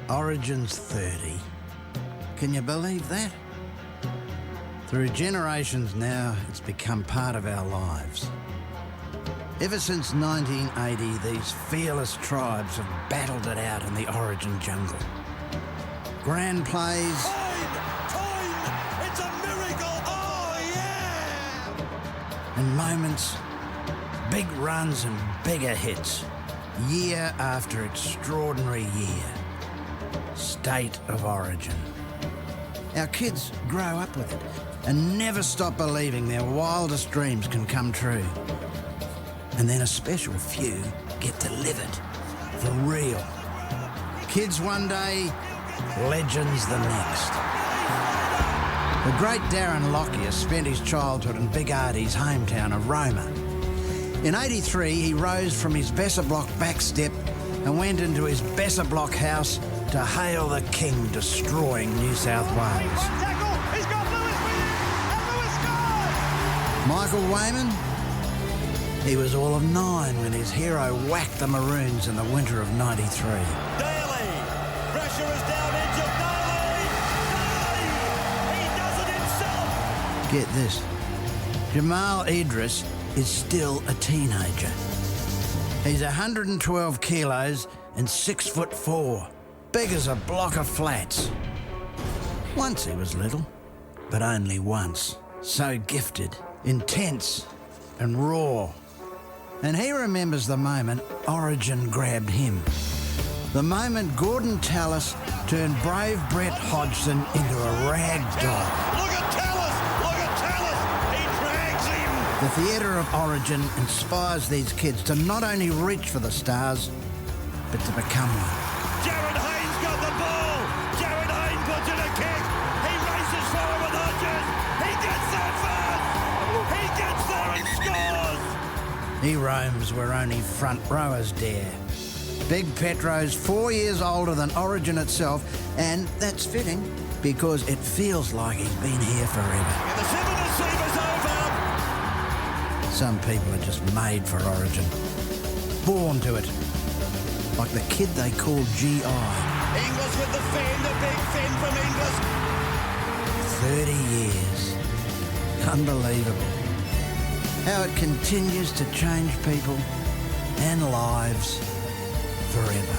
Origin's 30. Can you believe that? Through generations now, it's become part of our lives. Ever since 1980, these fearless tribes have battled it out in the Origin jungle. Grand plays. Time! It's a miracle! Oh, yeah! And moments, big runs and bigger hits, year after extraordinary year. State of Origin. Our kids grow up with it and never stop believing their wildest dreams can come true. And then a special few get to live it, for real. Kids one day, legends the next. The great Darren Lockyer spent his childhood in Big Artie's hometown of Roma. In '83, he rose from his Besser Block backstep and went into his Besser Block house to hail the king destroying New South Wales. He's got Lewis with him, and Lewis scores! Michael Wayman, he was all of 9 when his hero whacked the Maroons in the winter of '93. Daly, pressure is down edge of Daly! Daly! He does it himself! Get this, Jamal Idris is still a teenager. He's 112 kilos and 6'4", big as a block of flats. Once he was little, but only once. So gifted, intense and raw. And he remembers the moment Origin grabbed him. The moment Gordon Tallis turned brave Brett Hodgson into a rag doll. Look at Tallis! Look at Tallis! He drags him! The theatre of Origin inspires these kids to not only reach for the stars, but to become one. Jared Haynes got the ball! Jared Haynes puts in a kick! He races forward with Hodges! He gets there first! He gets there and scores! He roams where only front rowers dare. Big Petro's 4 years older than Origin itself, and that's fitting because it feels like he's been here forever. And the 7 receiver's over! Some people are just made for Origin. Born to it. Like the kid they call G.I. Inglis with the fin, the big fin from Inglis. 30 years. Unbelievable. How it continues to change people and lives forever.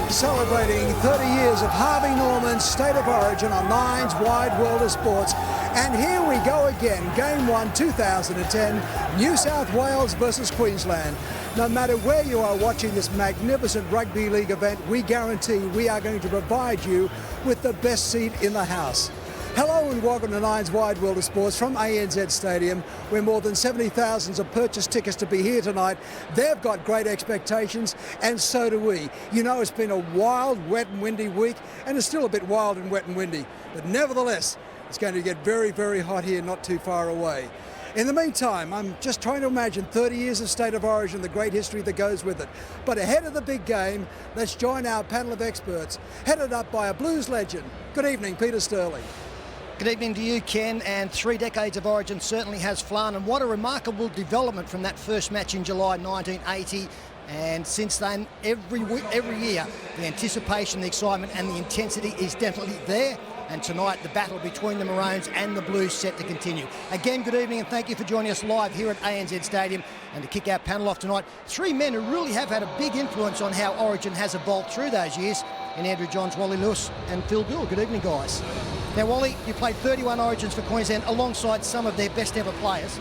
Celebrating 30 years of Harvey Norman's State of Origin on Nine's Wide World of Sports. And here we go again, Game 1, 2010, New South Wales versus Queensland. No matter where you are watching this magnificent rugby league event, we guarantee we are going to provide you with the best seat in the house. Hello and welcome to Nine's Wide World of Sports from ANZ Stadium, where more than 70,000 have purchased tickets to be here tonight. They've got great expectations, and so do we. You know, it's been a wild, wet and windy week, and it's still a bit wild and wet and windy. But nevertheless, it's going to get very, very hot here not too far away. In the meantime, I'm just trying to imagine 30 years of State of Origin, the great history that goes with it. But ahead of the big game, let's join our panel of experts, headed up by a Blues legend. Good evening, Peter Sterling. Good evening to you, Ken, and 3 decades of Origin certainly has flown, and what a remarkable development from that first match in July 1980. And since then, every year, the anticipation, the excitement and the intensity is definitely there. And tonight, the battle between the Maroons and the Blues set to continue. Again, good evening and thank you for joining us live here at ANZ Stadium. And to kick our panel off tonight, 3 men who really have had a big influence on how Origin has evolved through those years, in Andrew Johns, Wally Lewis and Phil Gould. Good evening, guys. Now, Wally, you played 31 Origins for Queensland alongside some of their best ever players.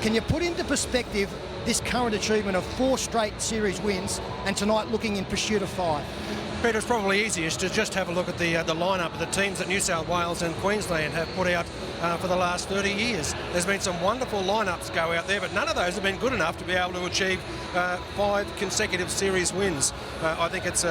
Can you put into perspective this current achievement of 4 straight series wins and tonight looking in pursuit of 5? Peter, it's probably easiest to just have a look at the lineup of the teams that New South Wales and Queensland have put out for the last 30 years. There's been some wonderful lineups go out there, but none of those have been good enough to be able to achieve 5 consecutive series wins. I think it's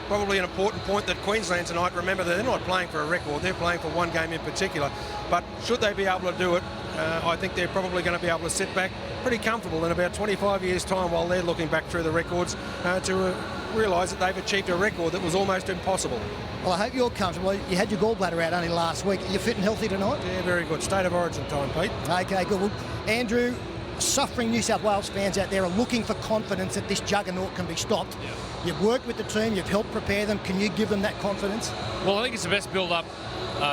probably an important point that Queensland tonight, remember that they're not playing for a record, they're playing for one game in particular. But should they be able to do it, I think they're probably going to be able to sit back pretty comfortable in about 25 years' time while they're looking back through the records to realise that they've achieved a record that was almost impossible. Well, I hope you're comfortable. You had your gallbladder out only last week. Are you fit and healthy tonight? Yeah, very good. State of origin time, Pete. Okay, good. Well, Andrew, suffering New South Wales fans out there are looking for confidence that this juggernaut can be stopped. Yeah. You've worked with the team, you've helped prepare them. Can you give them that confidence? Well, I think it's the best build-up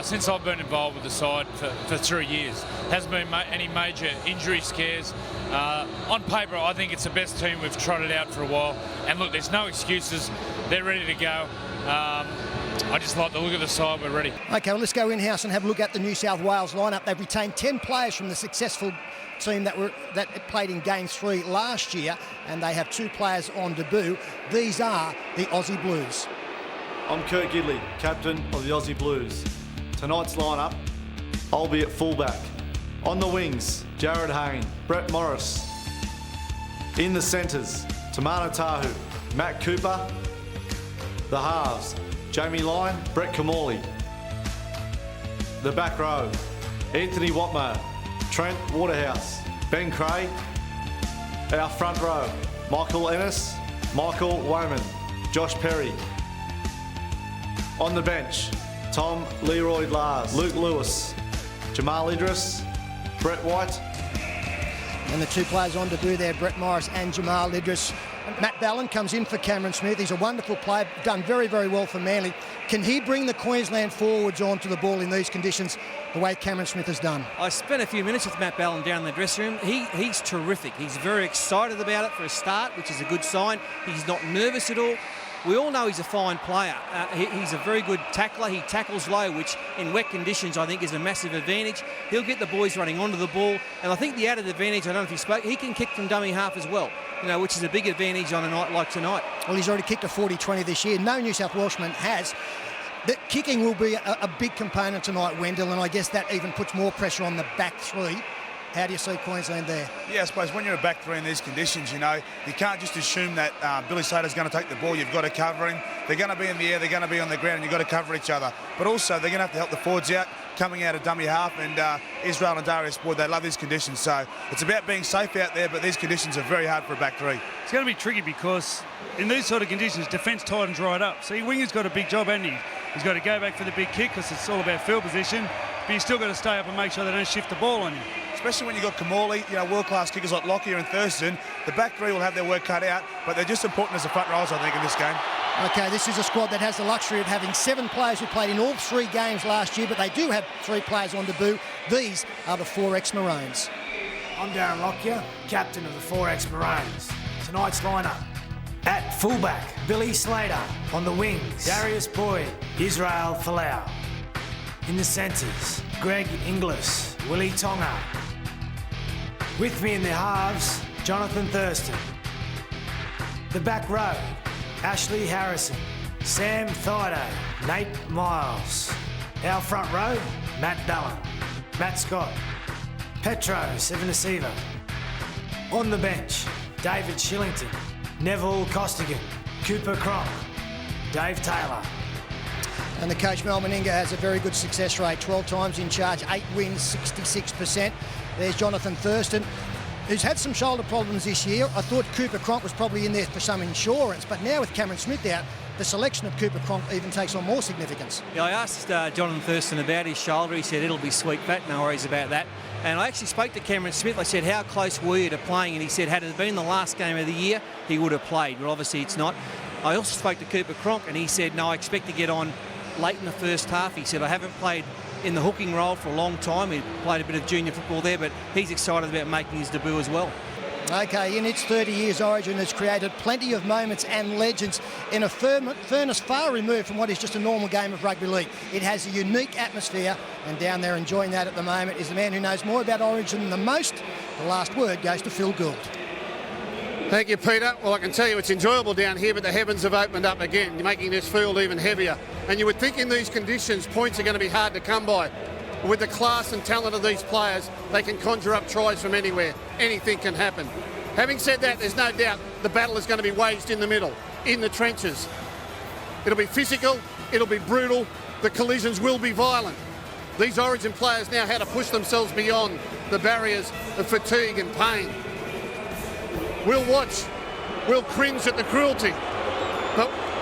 since I've been involved with the side for 3 years. Hasn't been any major injury scares. On paper, I think it's the best team we've trotted out for a while. And look, there's no excuses. They're ready to go. I just like the look of the side. We're ready. Okay, well, let's go in-house and have a look at the New South Wales lineup. They've retained 10 players from the successful team that played in Game 3 last year, and they have 2 players on debut. These are the Aussie Blues. I'm Kurt Gidley, captain of the Aussie Blues. Tonight's lineup, I'll be at fullback. On the wings, Jared Hayne, Brett Morris. In the centres, Tamana Tahu, Matt Cooper. The halves, Jamie Lyon, Brett Kamali. The back row, Anthony Watmo, Trent Waterhouse, Ben Cray. Our front row, Michael Ennis, Michael Woman, Josh Perry. On the bench, Tom Leroy Lars, Luke Lewis, Jamal Idris, Brett White. And the 2 players on debut there, Brett Morris and Jamal Idris. Matt Ballin comes in for Cameron Smith. He's a wonderful player, done very, very well for Manly. Can he bring the Queensland forwards onto the ball in these conditions the way Cameron Smith has done? I spent a few minutes with Matt Ballin down in the dressing room. He's terrific. He's very excited about it for a start, which is a good sign. He's not nervous at all. We all know he's a fine player. He's a very good tackler. He tackles low, which in wet conditions I think is a massive advantage. He'll get the boys running onto the ball. And I think the added advantage, I don't know if he spoke, he can kick from dummy half as well, which is a big advantage on a night like tonight. Well, he's already kicked a 40-20 this year. No New South Welshman has. The kicking will be a big component tonight, Wendell, and I guess that even puts more pressure on the back 3. How do you see Queensland there? Yeah, I suppose when you're a back 3 in these conditions, you can't just assume that Billy Slater's going to take the ball. You've got to cover him. They're going to be in the air, they're going to be on the ground, and you've got to cover each other. But also, they're going to have to help the forwards out, coming out of dummy half, and Israel and Darius Boyd, they love these conditions. So it's about being safe out there, but these conditions are very hard for a back 3. It's going to be tricky because in these sort of conditions, defence tightens right up. See, Winger's got a big job, hasn't he? He's got to go back for the big kick because it's all about field position, but he's still got to stay up and make sure they don't shift the ball on you. Especially when you've got Kamali, world-class kickers like Lockyer and Thurston. The back 3 will have their work cut out, but they're just important as the front rows, I think, in this game. Okay, this is a squad that has the luxury of having 7 players who played in all 3 games last year, but they do have 3 players on debut. These are the 4X Maroons. I'm Darren Lockyer, captain of the 4X Maroons. Tonight's lineup. At fullback, Billy Slater. On the wings, Darius Boyd, Israel Folau. In the centres, Greg Inglis, Willie Tonga. With me in the halves, Jonathan Thurston. The back row, Ashley Harrison, Sam Thido, Nate Miles. Our front row, Matt Ballin, Matt Scott, Petro Sivanasiva. On the bench, David Shillington, Neville Costigan, Cooper Cronk, Dave Taylor. And the coach, Mel Meninga, has a very good success rate. 12 times in charge, 8 wins, 66%. There's Jonathan Thurston, who's had some shoulder problems this year. I thought Cooper Cronk was probably in there for some insurance, but now with Cameron Smith out, the selection of Cooper Cronk even takes on more significance. Yeah, I asked Jonathan Thurston about his shoulder. He said it'll be sweet fat, no worries about that. And I actually spoke to Cameron Smith. I said, how close were you to playing? And he said, had it been the last game of the year, he would have played. But obviously it's not. I also spoke to Cooper Cronk, and he said, no, I expect to get on late in the first half. He said, I haven't played in the hooking role for a long time. He played a bit of junior football there, but he's excited about making his debut as well. Okay, in its 30 years, Origin has created plenty of moments and legends in a furnace far removed from what is just a normal game of rugby league. It has a unique atmosphere, and down there enjoying that at the moment is the man who knows more about Origin than most. The last word goes to Phil Gould. Thank you, Peter. Well, I can tell you it's enjoyable down here, but the heavens have opened up again, making this field even heavier. And you would think in these conditions, points are going to be hard to come by. But with the class and talent of these players, they can conjure up tries from anywhere. Anything can happen. Having said that, there's no doubt the battle is going to be waged in the middle, in the trenches. It'll be physical, it'll be brutal, the collisions will be violent. These Origin players now have to push themselves beyond the barriers of fatigue and pain. We'll watch, we'll cringe at the cruelty,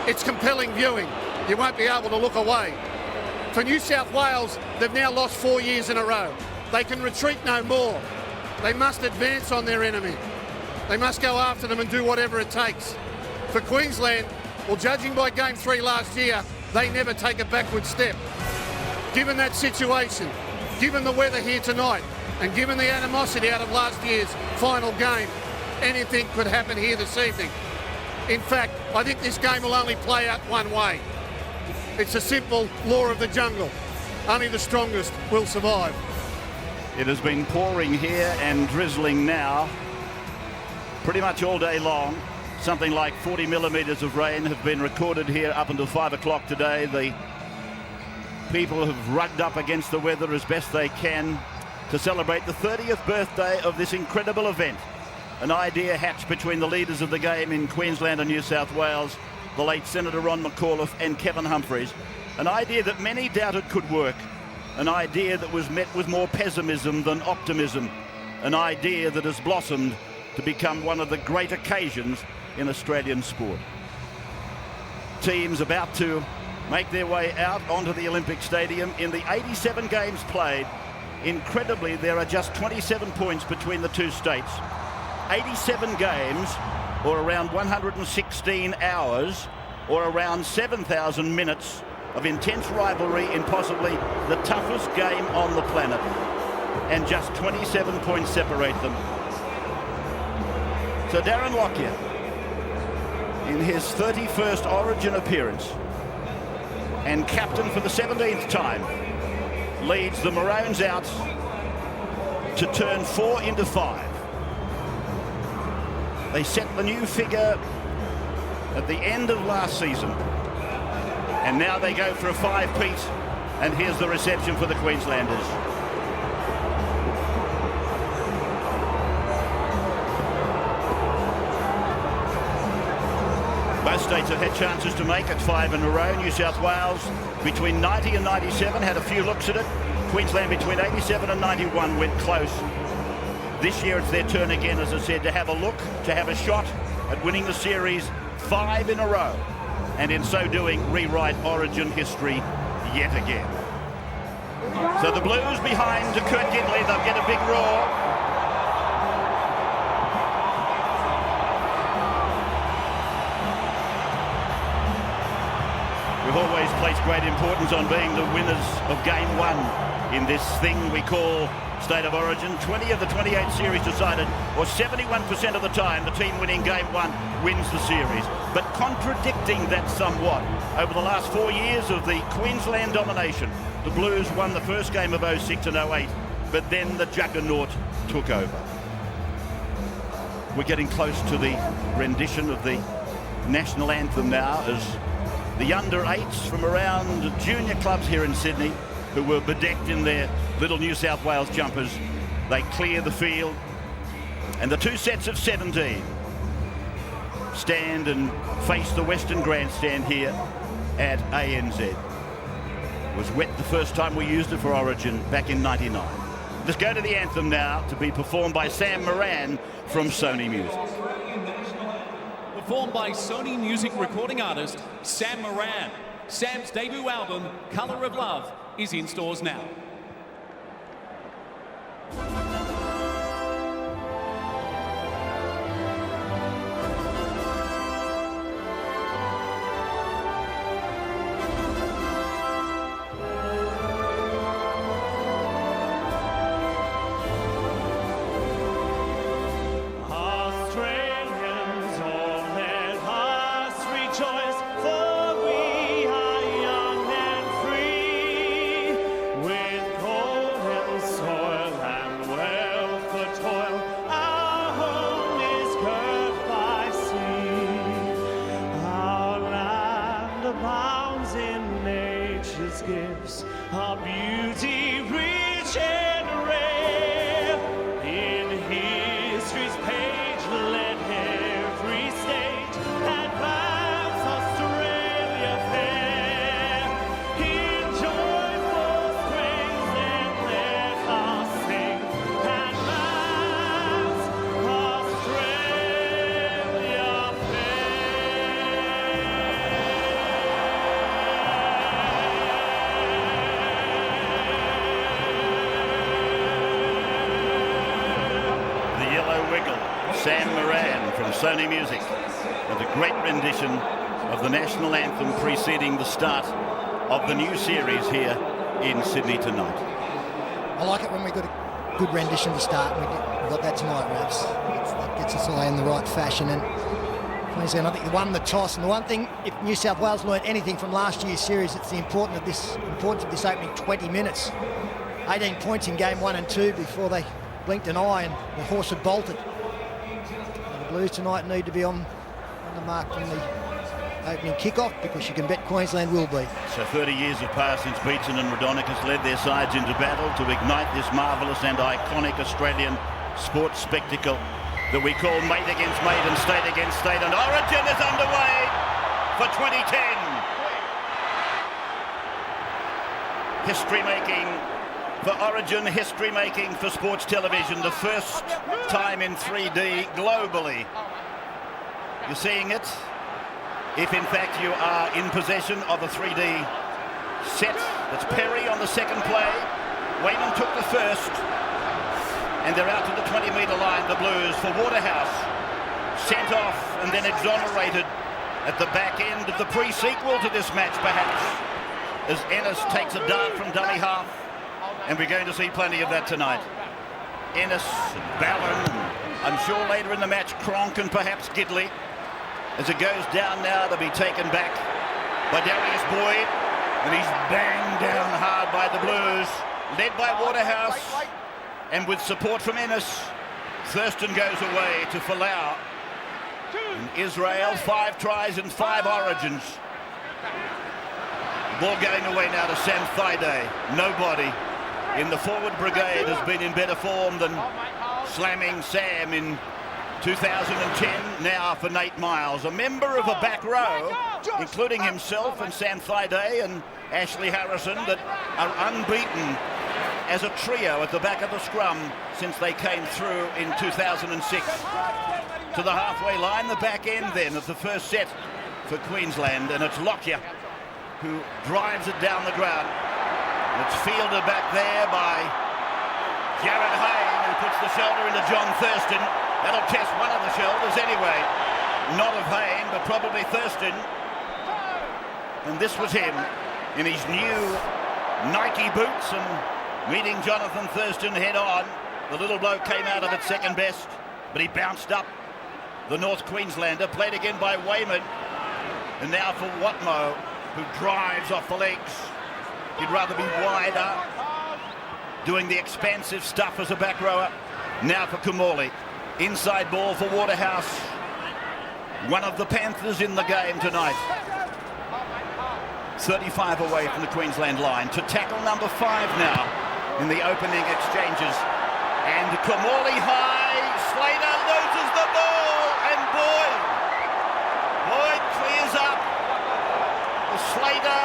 It's compelling viewing. You won't be able to look away. For New South Wales, they've now lost 4 years in a row. They can retreat no more. They must advance on their enemy. They must go after them and do whatever it takes. For Queensland, well, judging by Game 3 last year, they never take a backward step. Given that situation, given the weather here tonight, and given the animosity out of last year's final game, anything could happen here this evening. In fact, I think this game will only play out one way. It's a simple law of the jungle. Only the strongest will survive. It has been pouring here and drizzling now pretty much all day long. Something like 40 millimetres of rain have been recorded here up until 5 o'clock today. The people have rugged up against the weather as best they can to celebrate the 30th birthday of this incredible event. An idea hatched between the leaders of the game in Queensland and New South Wales, the late Senator Ron McAuliffe and Kevin Humphreys. An idea that many doubted could work. An idea that was met with more pessimism than optimism. An idea that has blossomed to become one of the great occasions in Australian sport. Teams about to make their way out onto the Olympic Stadium. In the 87 games played, incredibly, there are just 27 points between the two states. 87 games, or around 116 hours, or around 7,000 minutes of intense rivalry in possibly the toughest game on the planet. And just 27 points separate them. So Darren Lockyer, in his 31st Origin appearance, and captain for the 17th time, leads the Maroons out to turn 4 into 5. They set the new figure at the end of last season, and now they go for a 5-peat, and here's the reception for the Queenslanders. Both states have had chances to make it 5 in a row. New South Wales between 90 and 97 had a few looks at it. Queensland between 87 and 91 went close. This year it's their turn again, as I said, to have a look, to have a shot at winning the series 5 in a row, and in so doing rewrite Origin history yet again. So the Blues behind Kurt Gidley, they'll get a big roar. We've always placed great importance on being the winners of Game 1 in this thing we call State of Origin. 20 of the 28 series decided, or 71% of the time, the team winning Game 1 wins the series. But contradicting that somewhat, over the last 4 years of the Queensland domination, the Blues won the first game of 06 and 08, but then the juggernaut took over. We're getting close to the rendition of the national anthem now, as the under-8s from around junior clubs here in Sydney, who were bedecked in their little New South Wales jumpers, they clear the field, and the two sets of 17 stand and face the Western Grandstand here at ANZ. It was wet the first time we used it for Origin back in '99. Let's go to the anthem now, to be performed by Sam Moran from Sony Music. Performed by Sony Music recording artist Sam Moran. Sam's debut album, Colour of Love, is in stores now. Gifts, our beauty rich and rare. In history's page, let every state advance Australia fair. In joyful strains and let us sing advance Australia fair. Sam Moran from Sony Music with a great rendition of the national anthem preceding the start of the new series here in Sydney tonight. I like it when we got a good rendition to start. We got that tonight, Raps. That gets us all in the right fashion. And Queensland, I think, they won the toss. And the one thing, if New South Wales learned anything from last year's series, it's the importance of this opening 20 minutes. 18 points in game 1 and 2 before they blinked an eye and the horse had bolted. And the Blues tonight need to be on the mark from the opening kick-off, because you can bet Queensland will be. So 30 years have passed since Beetson and Rhodonicus led their sides into battle to ignite this marvellous and iconic Australian sports spectacle that we call mate against mate and state against state. And Origin is underway for 2010. History making for Origin, history making for sports television. The first time in 3D globally. You're seeing it. If in fact you are in possession of a 3D set. That's Perry on the second play. Wayman took the first. And they're out to the 20-metre line, the Blues, for Waterhouse. Sent off and then exonerated at the back end of the pre-sequel to this match, perhaps, as Ennis takes a dart from dummy half. And we're going to see plenty of that tonight. Ennis, Ballon, I'm sure later in the match, Cronk and perhaps Gidley. As it goes down now to be taken back by Darius Boyd. And he's banged down hard by the Blues. Led by Waterhouse. And with support from Ennis, Thurston goes away to Folau. And Israel, 5 tries and 5 origins. The ball going away now to Sam Thaiday. Nobody in the forward brigade has been in better form than slamming Sam in 2010 now for Nate Miles, a member of a back row, including himself and Sam Thaiday and Ashley Harrison, that are unbeaten as a trio at the back of the scrum since they came through in 2006. To the halfway line, the back end then of the first set for Queensland, and it's Lockyer who drives it down the ground. It's fielded back there by Jared Hayne, who puts the shoulder into John Thurston. That'll test one of the shoulders anyway. Not of Hayne, but probably Thurston. And this was him in his new Nike boots and meeting Jonathan Thurston head on. The little bloke came out of it second best, but he bounced up. The North Queenslander played again by Wayman. And now for Watmo, who drives off the legs. He'd rather be wider, doing the expansive stuff as a back rower. Now for Kumali. Inside ball for Waterhouse. One of the Panthers in the game tonight. 35 away from the Queensland line. To tackle number 5 now in the opening exchanges. And Kumali high. Slater loses the ball. And Boyd clears up. Slater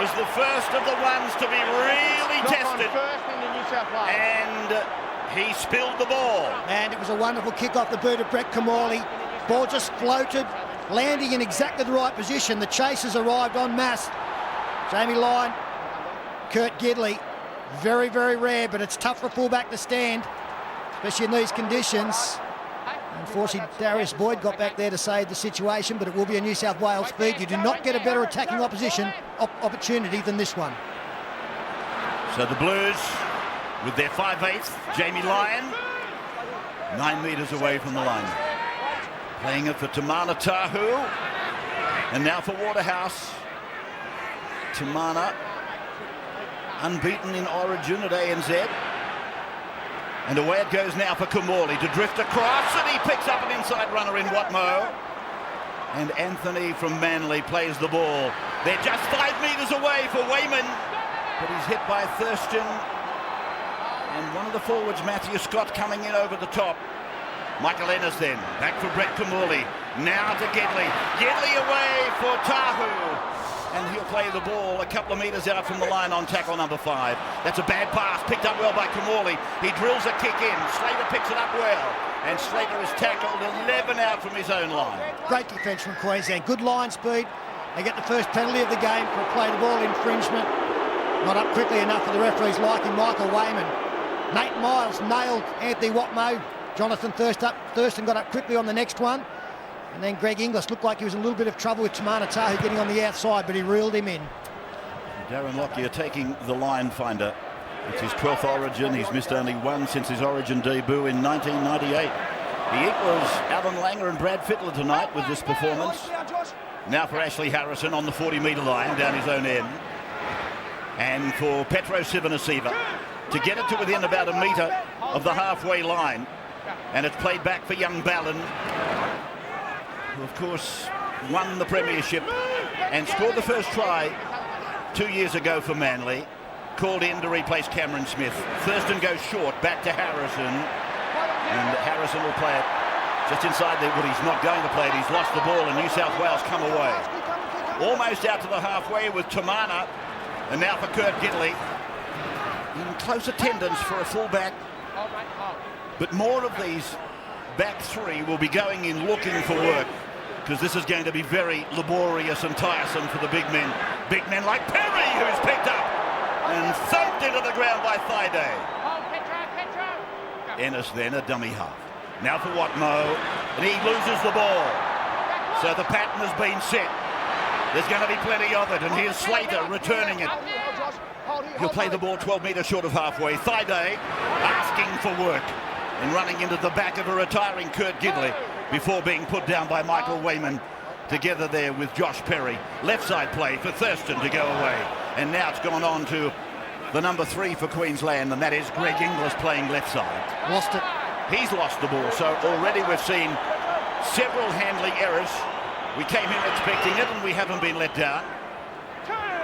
was the first of the ones to be really tested. And he spilled the ball. And it was a wonderful kick off the boot of Brett Kumali. Ball just floated, landing in exactly the right position. The chasers arrived en masse. Jamie Lyon, Kurt Gidley. Very, very rare, but it's tough for a fullback to stand, especially in these conditions. Unfortunately, Darius Boyd got back there to save the situation, but it will be a New South Wales feed. You do not get a better attacking opportunity than this one. So the Blues, with their 5/8, Jamie Lyon, 9 metres away from the line. Playing it for Tamana Tahu. And now for Waterhouse. Tamana, unbeaten in Origin at ANZ. And away it goes now for Kumali to drift across, and he picks up an inside runner in Watmo. And Anthony from Manly plays the ball. They're just 5 metres away for Wayman, but he's hit by Thurston. And one of the forwards, Matthew Scott, coming in over the top. Michael Ennis then, back for Brett Kumali. Now to Gidley. Gidley away for Tahu. And he'll play the ball a couple of metres out from the line on tackle number 5. That's a bad pass, picked up well by Kumali. He drills a kick in. Slater picks it up well. And Slater is tackled 11 out from his own line. Great defence from Queensland. Good line speed. They get the first penalty of the game for a play the ball infringement. Not up quickly enough for the referees liking Michael Wayman. Nate Miles nailed Anthony Watmo Jonathan Thurston got up quickly on the next one. And then Greg Inglis looked like he was in a little bit of trouble with Tamana Tahu getting on the outside, but he reeled him in. Darren Lockyer taking the line finder. It's his 12th Origin. He's missed only one since his Origin debut in 1998. He equals Alan Langer and Brad Fittler tonight with this performance. Now for Ashley Harrison on the 40-metre line down his own end. And for Petro Sivanasiva to get it to within about a metre of the halfway line. And it's played back for young Ballon, who of course won the premiership and scored the first try 2 years ago for Manly. Called in to replace Cameron Smith. Thurston goes short, back to Harrison. And Harrison will play it just inside there, but he's not going to play it. He's lost the ball and New South Wales come away. Almost out to the halfway with Tamana. And now for Kurt Gidley. In close attendance for a fullback. But more of these back three will be going in looking for work, because this is going to be very laborious and tiresome for the big men. Big men like Perry, who's picked up and thumped into the ground by Thaiday. Ennis then a dummy half. Now for Watmo, and he loses the ball. So the pattern has been set. There's going to be plenty of it, and here's Slater returning it. He'll play the ball 12 metres short of halfway. Thaiday asking for work and running into the back of a retiring Kurt Gidley before being put down by Michael Wayman, together there with Josh Perry. Left side play for Thurston to go away. And now it's gone on to the number 3 for Queensland, and that is Greg Inglis playing left side. Lost it. He's lost the ball, so already we've seen several handling errors. We came here expecting it, and we haven't been let down.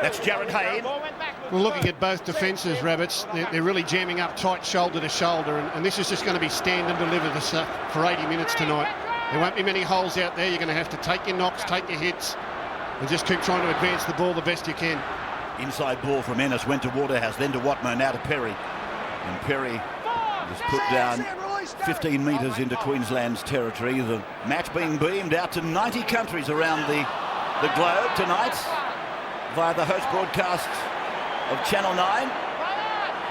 That's Jared Hayne. We're looking at both defences, Rabbits. They're really jamming up tight shoulder to shoulder, and this is just going to be stand and deliver this for 80 minutes tonight. There won't be many holes out there. You're going to have to take your knocks, take your hits, and just keep trying to advance the ball the best you can. Inside ball from Ennis, went to Waterhouse, then to Watmo, now to Perry. And Perry was put down 15 metres into Queensland's territory. The match being beamed out to 90 countries around the globe tonight via the host broadcast of Channel 9.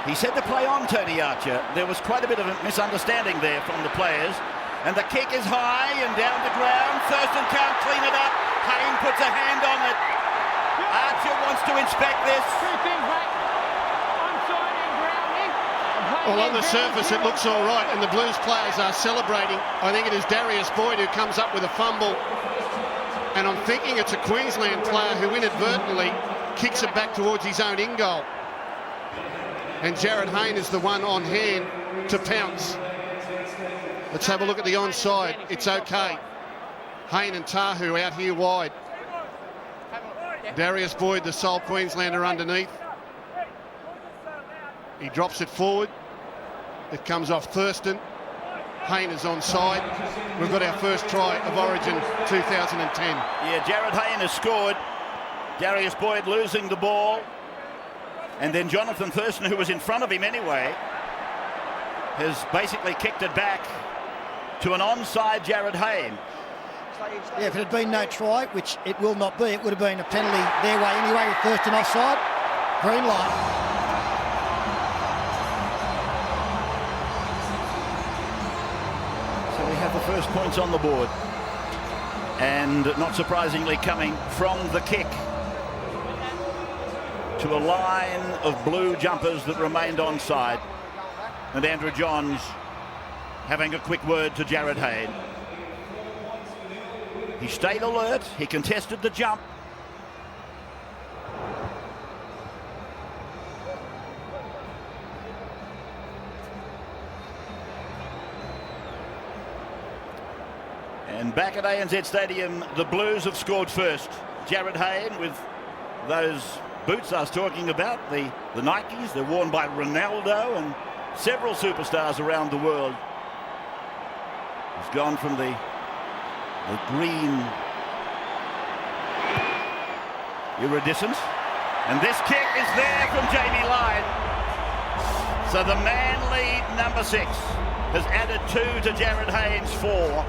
He said to play on, Tony Archer. There was quite a bit of a misunderstanding there from the players. And the kick is high and down the ground. Thurston can't clean it up. Hayne puts a hand on it. Archer wants to inspect this. Well, on the surface it looks all right, and the Blues players are celebrating. I think it is Darius Boyd who comes up with a fumble, and I'm thinking it's a Queensland player who inadvertently kicks it back towards his own in goal. And Jared Hayne is the one on hand to pounce. Let's have a look at the onside. It's okay. Hayne and Tahu out here wide. Darius Boyd, the sole Queenslander, underneath. He drops it forward. It comes off Thurston. Hayne is onside. We've got our first try of Origin 2010. Yeah, Jared Hayne has scored. Darius Boyd losing the ball. And then Jonathan Thurston, who was in front of him anyway, has basically kicked it back to an onside Jared Hayne. Yeah, if it had been no try, which it will not be, it would have been a penalty their way anyway with Thurston offside. Green light. So we have the first points on the board. And not surprisingly coming from the kick to a line of blue jumpers that remained onside. And Andrew Johns having a quick word to Jared Hayne. He stayed alert, he contested the jump. And back at ANZ Stadium, the Blues have scored first. Jared Hayne with those boots I was talking about, the Nikes, they're worn by Ronaldo and several superstars around the world. He's gone from the green iridescent, and this kick is there from Jamie Lyon. So the man lead number 6 has added 2 to Jared Hayne's 4.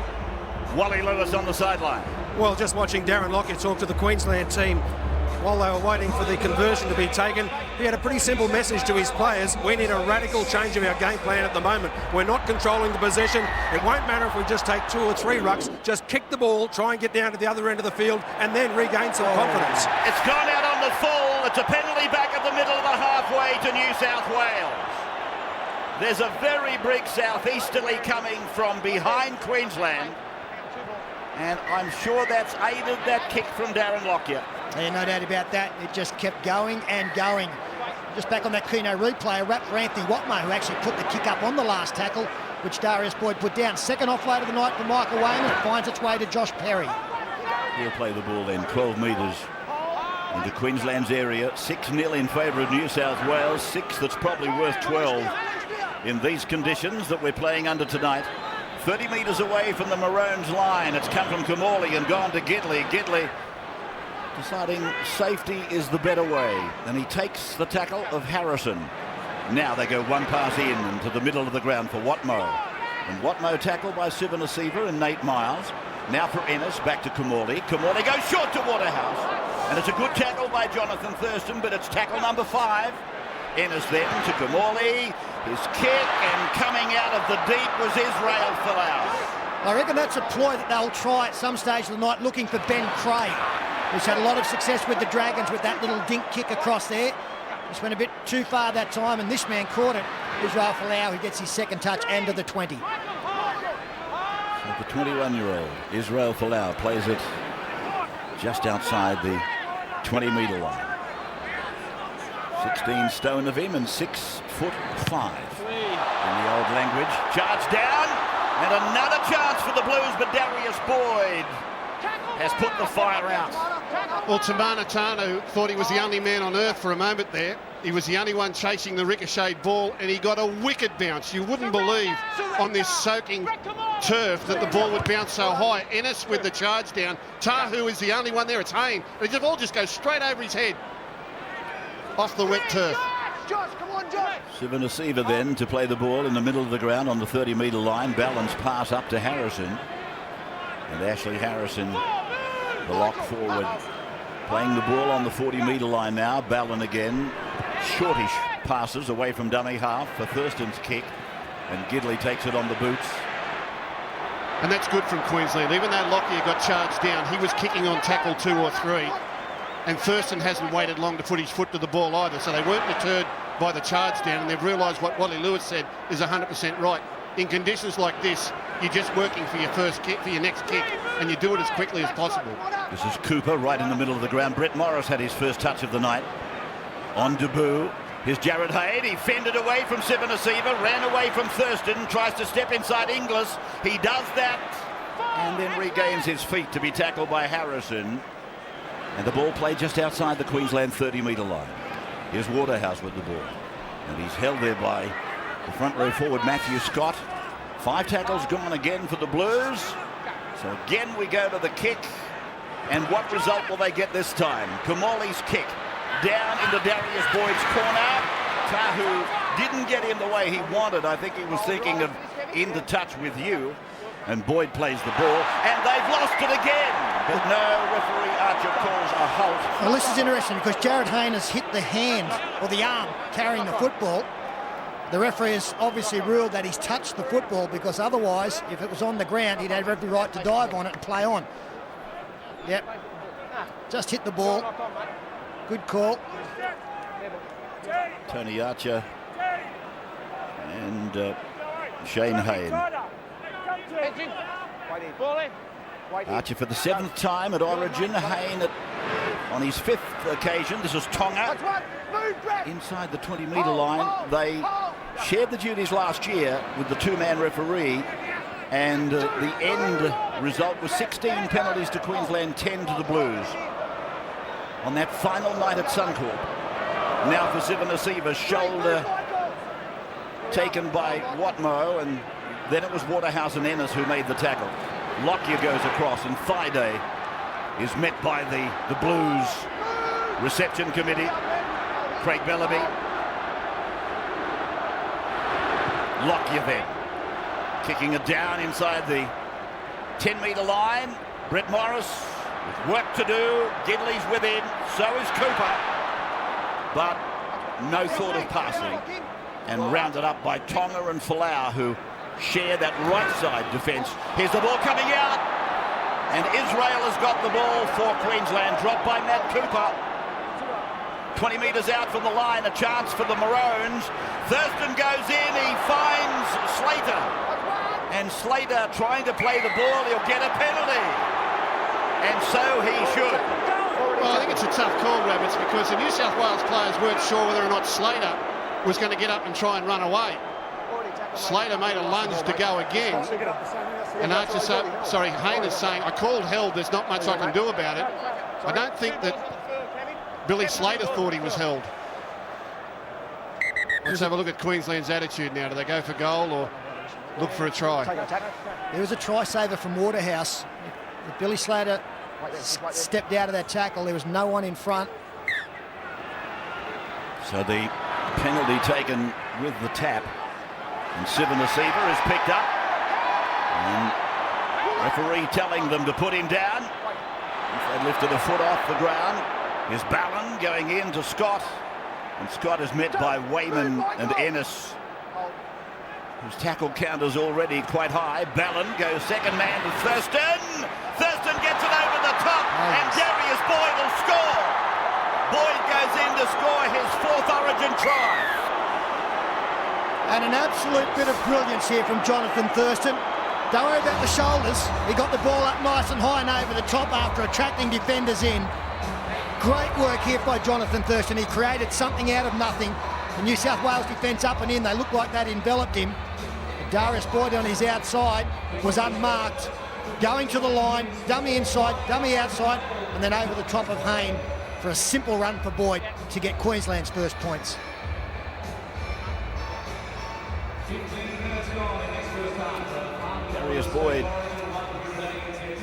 Wally Lewis on the sideline. Well, just watching Darren Lockyer talk to the Queensland team while they were waiting for the conversion to be taken, he had a pretty simple message to his players. We need a radical change of our game plan at the moment. We're not controlling the possession. It won't matter if we just take 2 or 3 rucks. Just kick the ball, try and get down to the other end of the field, and then regain some confidence. It's gone out on the full. It's a penalty back at the middle of the halfway to New South Wales. There's a very big southeasterly coming from behind Queensland, and I'm sure that's aided that kick from Darren Lockyer. Yeah, no doubt about that. It just kept going and going. Just back on that Keno replay, a wrap for Anthony Watmo, who actually put the kick up on the last tackle, which Darius Boyd put down. Second offload of the night for Michael Wayne, and it finds its way to Josh Perry. He'll play the ball then, 12 metres into Queensland's area. 6-0 in favour of New South Wales. 6 that's probably worth 12 in these conditions that we're playing under tonight. 30 metres away from the Maroons line. It's come from Kamali and gone to Gidley. Gidley deciding safety is the better way, and he takes the tackle of Harrison. Now they go one pass in into the middle of the ground for Watmo, and Watmo tackled by Sivanasiva and Nate Miles. Now for Ennis, back to Kamali. Kamali goes short to Waterhouse, and it's a good tackle by Jonathan Thurston, but it's tackle number 5. Ennis then to Kamali, his kick, and coming out of the deep was Israel Folau. I reckon that's a ploy that they'll try at some stage of the night, looking for Ben Craig, who's had a lot of success with the Dragons with that little dink kick across there. Just went a bit too far that time, and this man caught it. Israel Folau, who gets his second touch and to the 20. So the 21-year-old Israel Folau plays it just outside the 20-metre line. 16 stone of him and 6'5" in the old language. Charge down, and another chance for the Blues, but Darius Boyd has put the fire out. Well, Tamana Tanu thought he was the only man on earth for a moment there. He was the only one chasing the ricocheted ball, and he got a wicked bounce. You wouldn't believe on this soaking turf that the ball would bounce so high. Ennis with the charge down. Tahu is the only one there. It's Hayne. They just all just go straight over his head off the wet turf. Sivanasiva then to play the ball in the middle of the ground on the 30-metre line. Balance pass up to Harrison. And Ashley Harrison, the lock forward, playing the ball on the 40-metre line now. Ballon again. Shortish passes away from dummy half for Thurston's kick. And Gidley takes it on the boots. And that's good from Queensland. Even though Lockyer got charged down, he was kicking on tackle 2 or 3. And Thurston hasn't waited long to put his foot to the ball either. So they weren't deterred by the charge down, and they've realised what Wally Lewis said is 100% right. In conditions like this, you're just working for your first kick, for your next kick, and you do it as quickly as possible. This is Cooper right in the middle of the ground. Brett Morris had his first touch of the night. On debut, here's Jared Hayde. He fended away from Sivanasiva, ran away from Thurston, tries to step inside Inglis. He does that, and then regains his feet to be tackled by Harrison. And the ball played just outside the Queensland 30-metre line. Here's Waterhouse with the ball. And he's held there by the front row forward, Matthew Scott. 5 tackles gone again for the Blues. So again we go to the kick. And what result will they get this time? Kamali's kick down into Darius Boyd's corner. Tahu didn't get in the way he wanted. I think he was thinking of into touch with you. And Boyd plays the ball, and they've lost it again. But no, referee Archer calls a halt. Well, this is interesting because Jared Hayne has hit the hand or the arm carrying the football. The referee has obviously ruled that he's touched the football, because otherwise, if it was on the ground, he'd have every right to dive on it and play on. Yep, just hit the ball. Good call. Tony Archer and Shane Hayne. Archer for the 7th time at Origin. Hayne on his 5th occasion. This is Tonga inside the 20-metre line. They shared the duties last year with the 2-man referee, and the end result was 16 penalties to Queensland, 10 to the Blues on that final night at Suncorp. Now for Sivanasiva, shoulder taken by Watmo, and then it was Waterhouse and Ennis who made the tackle. Lockyer goes across, and Friday is met by the Blues reception committee. Craig Bellamy. Lockyer then kicking it down inside the 10-metre line. Brett Morris With work to do, Gidley's within, so is Cooper. But no thought of passing. And rounded up by Tonga and Folau, who share that right side defence. Here's the ball coming out. And Israel has got the ball for Queensland. Dropped by Matt Cooper. 20 metres out from the line, a chance for the Maroons. Thurston goes in, he finds Slater. And Slater trying to play the ball, he'll get a penalty. And so he should. Well, I think it's a tough call, Rabbits, because the New South Wales players weren't sure whether or not Slater was going to get up and try and run away. Slater made a lunge to go again. And Hayne is saying, I called held, there's not much I can do about it. I don't think that Billy Slater thought he was held. Let's have a look at Queensland's attitude now. Do they go for goal or look for a try? There was a try saver from Waterhouse. If Billy Slater stepped out of that tackle, there was no one in front. So the penalty taken with the tap. And Sivanasiva is picked up. And referee telling them to put him down. If they lifted a foot off the ground. Here's Ballon going in to Scott. And Scott is met by Wayman and Ennis, whose tackle count is already quite high. Ballon goes second man to Thurston. Thurston gets it over the top. And Darius Boyd will score. Boyd goes in to score his 4th Origin try. And an absolute bit of brilliance here from Jonathan Thurston. Don't worry about the shoulders. He got the ball up nice and high and over the top after attracting defenders in. Great work here by Jonathan Thurston. He created something out of nothing. The New South Wales defence up and in. They looked like that enveloped him. Darius Boyd on his outside was unmarked. Going to the line, dummy inside, dummy outside, and then over the top of Hayne for a simple run for Boyd to get Queensland's first points. Darius Boyd,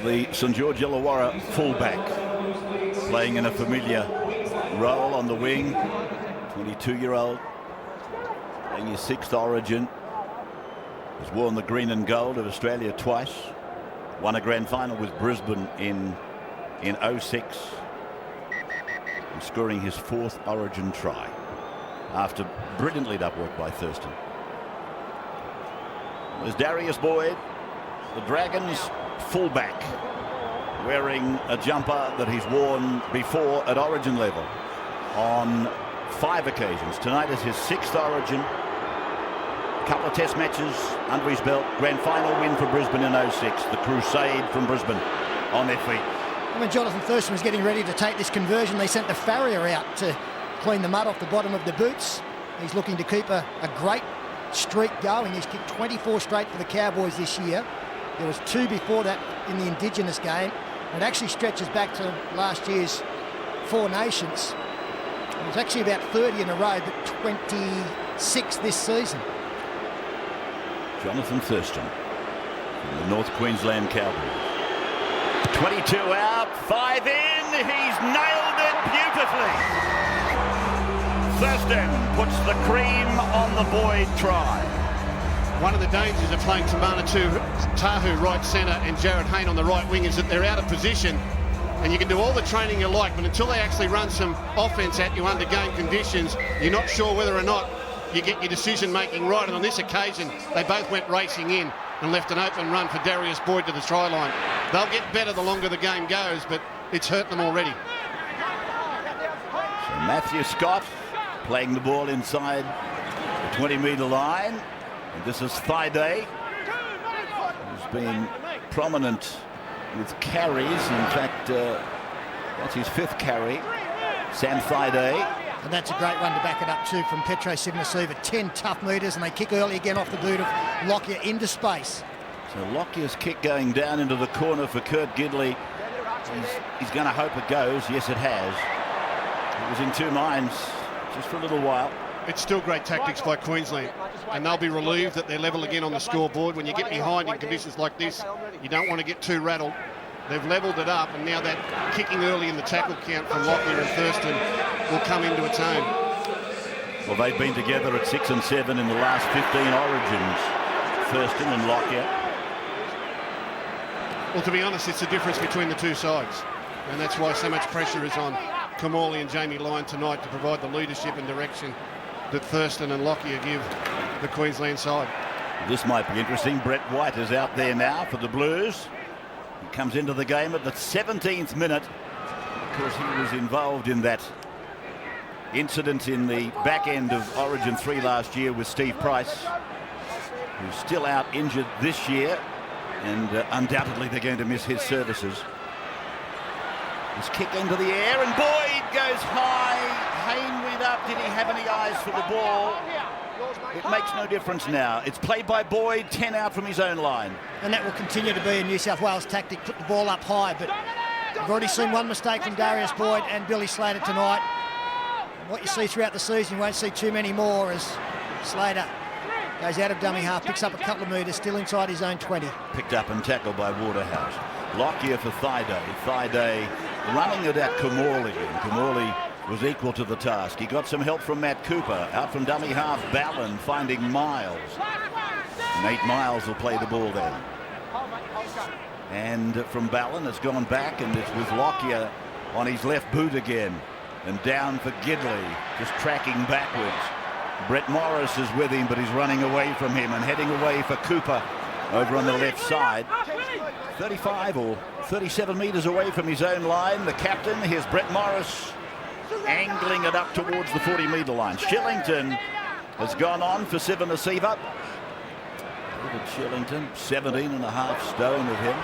the St George Illawarra fullback, playing in a familiar role on the wing. 22-year-old, playing his 6th Origin. Has worn the green and gold of Australia twice. Won a grand final with Brisbane in 06. And scoring his 4th Origin try after brilliantly up work by Thurston. There's Darius Boyd, the Dragons fullback, wearing a jumper that he's worn before at Origin level on 5 occasions. Tonight is his 6th Origin. A couple of test matches under his belt. Grand final win for Brisbane in 06. The Crusade from Brisbane on their feet. When Jonathan Thurston was getting ready to take this conversion, they sent the farrier out to clean the mud off the bottom of the boots. He's looking to keep a great streak going. He's kicked 24 straight for the Cowboys this year. There was 2 before that in the Indigenous game. It actually stretches back to last year's 4 Nations. It was actually about 30 in a row, but 26 this season. Jonathan Thurston from the North Queensland Cowboys. 22 out, 5 in. He's nailed it beautifully. Thurston puts the cream on the Boyd try. One of the dangers of playing Tamana Tahu right centre and Jared Hayne on the right wing is that they're out of position, and you can do all the training you like, but until they actually run some offence at you under game conditions, you're not sure whether or not you get your decision making right. And on this occasion they both went racing in and left an open run for Darius Boyd to the try line. They'll get better the longer the game goes, but it's hurt them already. So Matthew Scott playing the ball inside the 20-metre line. And this is Thaiday, who's been prominent with carries. In fact, that's his 5th carry. Sam Thaiday. And that's a great run to back it up too from Petro Sivanasiva. 10 tough metres, and they kick early again off the boot of Lockyer into space. So Lockyer's kick going down into the corner for Kurt Gidley. He's going to hope it goes. Yes, it has. It was in 2 minds just for a little while. It's still great tactics by Queensland, and they'll be relieved that they're level again on the scoreboard. When you get behind in conditions like this, you don't want to get too rattled. They've levelled it up, and now that kicking early in the tackle count from Lockyer and Thurston will come into its own. Well, they've been together at 6 and 7 in the last 15 Origins, Thurston and Lockyer. Well, to be honest, it's the difference between the two sides. And that's why so much pressure is on Kamali and Jamie Lyon tonight to provide the leadership and direction that Thurston and Lockyer give the Queensland side. This might be interesting. Brett White is out there now for the Blues. He comes into the game at the 17th minute because he was involved in that incident in the back end of Origin 3 last year with Steve Price, who's still out injured this year, and undoubtedly they're going to miss his services. His kick into the air, and Boyd goes high. Hainweed up. Did he have any eyes for the ball? It makes no difference now. It's played by Boyd, 10 out from his own line. And that will continue to be a New South Wales tactic, put the ball up high. But we've already seen one mistake from Darius Boyd and Billy Slater tonight. And what you see throughout the season, you won't see too many more as Slater goes out of dummy half, picks up a couple of metres, still inside his own 20. Picked up and tackled by Waterhouse. Lockyer for Thaiday. Thaiday running it at Kamali, and Kamali was equal to the task. He got some help from Matt Cooper. Out from dummy half, Ballin finding Miles. Nate Miles will play the ball then. And from Ballin, it's gone back, and it's with Lockyer on his left boot again. And down for Gidley, just tracking backwards. Brett Morris is with him, but he's running away from him and heading away for Cooper over on the left side. 35 or 37 metres away from his own line. The captain, here's Brett Morris, angling it up towards the 40-metre line. Shillington has gone on for Sivan Asiva. David Shillington, 17.5 stone of him.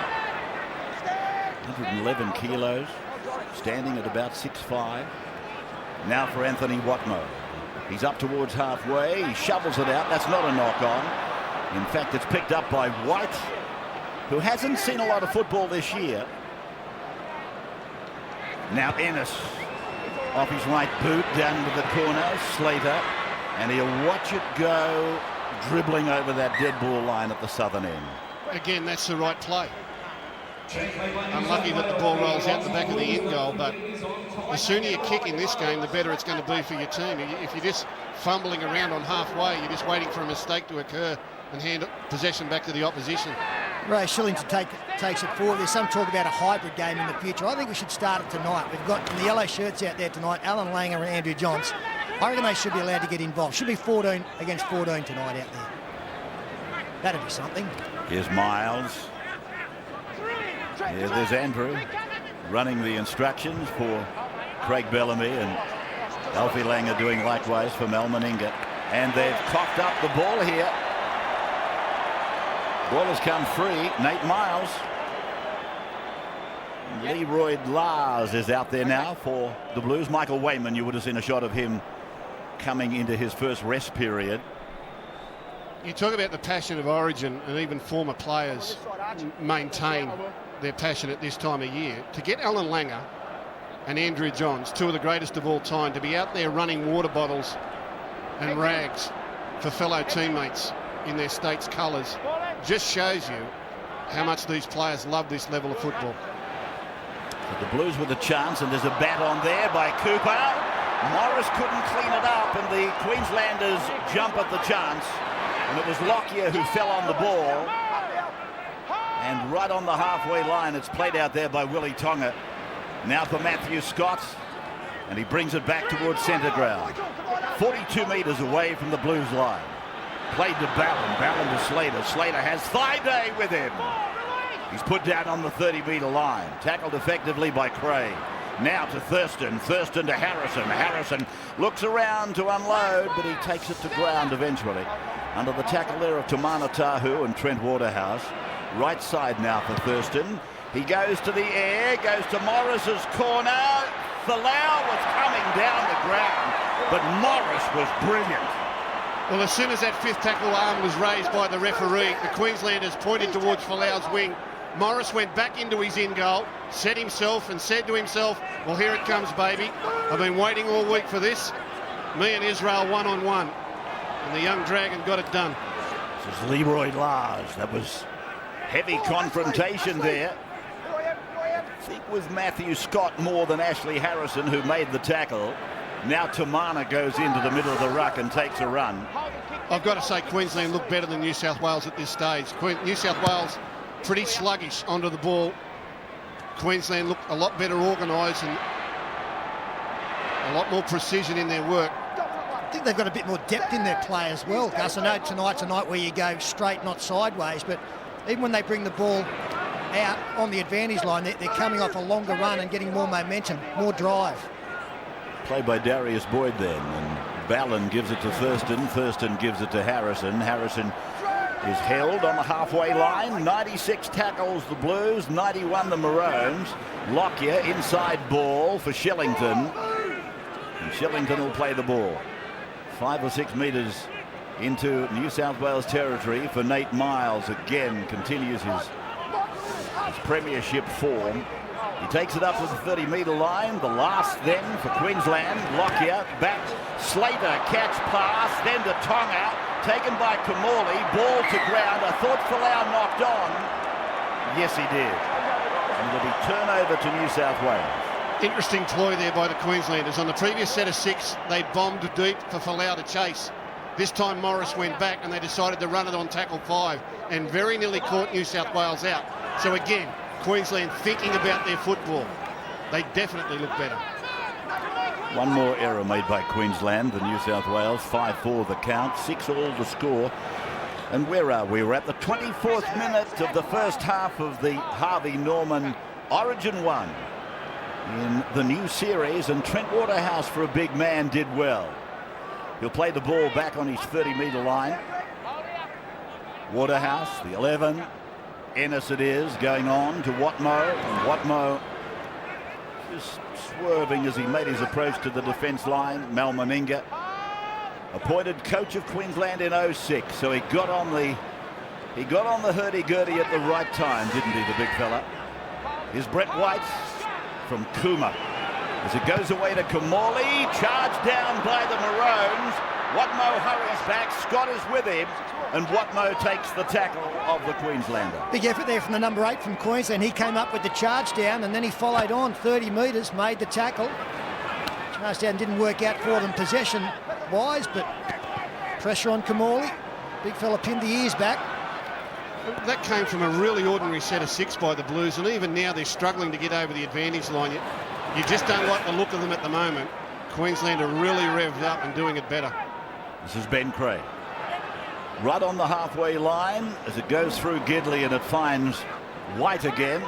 111 kilos, standing at about 6'5". Now for Anthony Watmo. He's up towards halfway. He shovels it out. That's not a knock-on. In fact, it's picked up by White, who hasn't seen a lot of football this year. Now Ennis off his right boot down to the corner. Slater, and he'll watch it go dribbling over that dead ball line at the southern end. Again, that's the right play. Unlucky that the ball rolls out the back of the end goal, but the sooner you kick in this game, the better it's going to be for your team. If you're just fumbling around on halfway, you're just waiting for a mistake to occur and hand possession back to the opposition. Ray Shillington takes it forward. There's some talk about a hybrid game in the future. I think we should start it tonight. We've got the yellow shirts out there tonight, Alan Langer and Andrew Johns. I reckon they should be allowed to get involved. Should be 14 against 14 tonight out there. That'd be something. Here's Miles. Here, there's Andrew running the instructions for Craig Bellamy, and Alfie Langer doing likewise for Mal Meninga. And they've coughed up the ball here. Ball has come free. Nate Miles. Leroy Lars is out there now for the Blues. Michael Wayman, you would have seen a shot of him coming into his first rest period. You talk about the passion of Origin, and even former players maintain their passion at this time of year. To get Alan Langer and Andrew Johns, two of the greatest of all time, to be out there running water bottles and rags for fellow teammates in their state's colours, just shows you how much these players love this level of football. But the Blues with a chance, and there's a bat on there by Cooper. Morris couldn't clean it up, and the Queenslanders jump at the chance. And it was Lockyer who fell on the ball. And right on the halfway line, it's played out there by Willie Tonga. Now for Matthew Scott, and he brings it back towards centre ground. 42 metres away from the Blues line. Played to Ballin, Ballin to Slater. Slater has Thaiday with him. He's put down on the 30-metre line. Tackled effectively by Craig. Now to Thurston. Thurston to Harrison. Harrison looks around to unload, but he takes it to ground eventually. Under the tackle there of Tamana Tahu and Trent Waterhouse. Right side now for Thurston. He goes to the air, goes to Morris's corner. Falau was coming down the ground, but Morris was brilliant. Well, as soon as that fifth tackle arm was raised by the referee, the Queenslanders pointed towards Falau's wing. Morris went back into his in goal, set himself and said to himself, well, here it comes, baby. I've been waiting all week for this. Me and Israel one-on-one. And the young Dragon got it done. This is Leroy Lars. That was heavy confrontation there. I think with Matthew Scott more than Ashley Harrison, who made the tackle. Now Tamana goes into the middle of the ruck and takes a run. I've got to say Queensland look better than New South Wales at this stage. New South Wales pretty sluggish onto the ball. Queensland looked a lot better organised and a lot more precision in their work. I think they've got a bit more depth in their play as well, Gus. I know tonight's a night where you go straight, not sideways, but even when they bring the ball out on the advantage line, they're coming off a longer run and getting more momentum, more drive. Play by Darius Boyd then, and Ballin gives it to Thurston. Thurston gives it to Harrison. Harrison is held on the halfway line. 96 tackles the Blues, 91 the Maroons. Lockyer inside ball for Shillington. And Shillington will play the ball. 5 or 6 metres into New South Wales territory for Nate Miles. Again continues his premiership form. He takes it up to the 30-metre line. The last then for Queensland. Lockyer back. Slater catch pass. Then to Tonga. Taken by Kamali. Ball to ground. I thought Folau knocked on. Yes, he did. And it'll be turnover to New South Wales. Interesting ploy there by the Queenslanders. On the previous set of 6, they bombed deep for Folau to chase. This time Morris went back and they decided to run it on tackle 5 and very nearly caught New South Wales out. So again, Queensland thinking about their football. They definitely look better. One more error made by Queensland, the New South Wales. 5-4 the count, 6-all the score. And where are we? We're at the 24th minute of the first half of the Harvey Norman Origin 1 in the new series, and Trent Waterhouse, for a big man, did well. He'll play the ball back on his 30-metre line. Waterhouse, the 11. Ennis it is, going on to Watmough. And Watmough just swerving as he made his approach to the defence line. Mal Meninga, appointed coach of Queensland in 06, so he got on the hurdy-gurdy at the right time, didn't he, the big fella? Here's Brett White from Kuma as it goes away to Kamali, charged down by the Maroons. Watmough hurries back, Scott is with him, and Watmough takes the tackle of the Queenslander. Big effort there from the number 8 from Queensland. He came up with the charge down and then he followed on 30 metres, made the tackle. Charge down didn't work out for them possession-wise, but pressure on Kamali. Big fella pinned the ears back. That came from a really ordinary set of 6 by the Blues, and even now they're struggling to get over the advantage line. You just don't like the look of them at the moment. Queensland are really revved up and doing it better. This is Ben Craig. Right on the halfway line as it goes through Gidley, and it finds White again.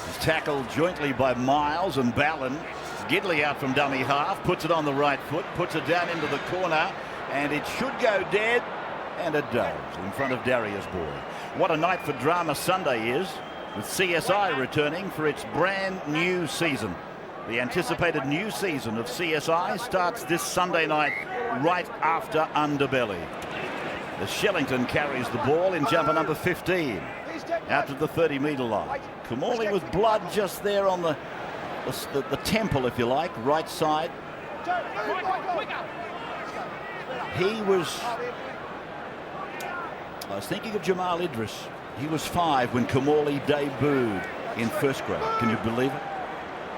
It's tackled jointly by Miles and Ballin. Gidley out from dummy half, puts it on the right foot, puts it down into the corner, and it should go dead, and it does, in front of Darius Boyd. What a night for Drama Sunday is, with CSI returning for its brand new season. The anticipated new season of CSI starts this Sunday night right after Underbelly. As Shillington carries the ball in jumper number 15 out to the 30-metre line. Kamali with blood just there on the temple, if you like, right side. I was thinking of Jamal Idris. He was 5 when Kamali debuted in first grade. Can you believe it?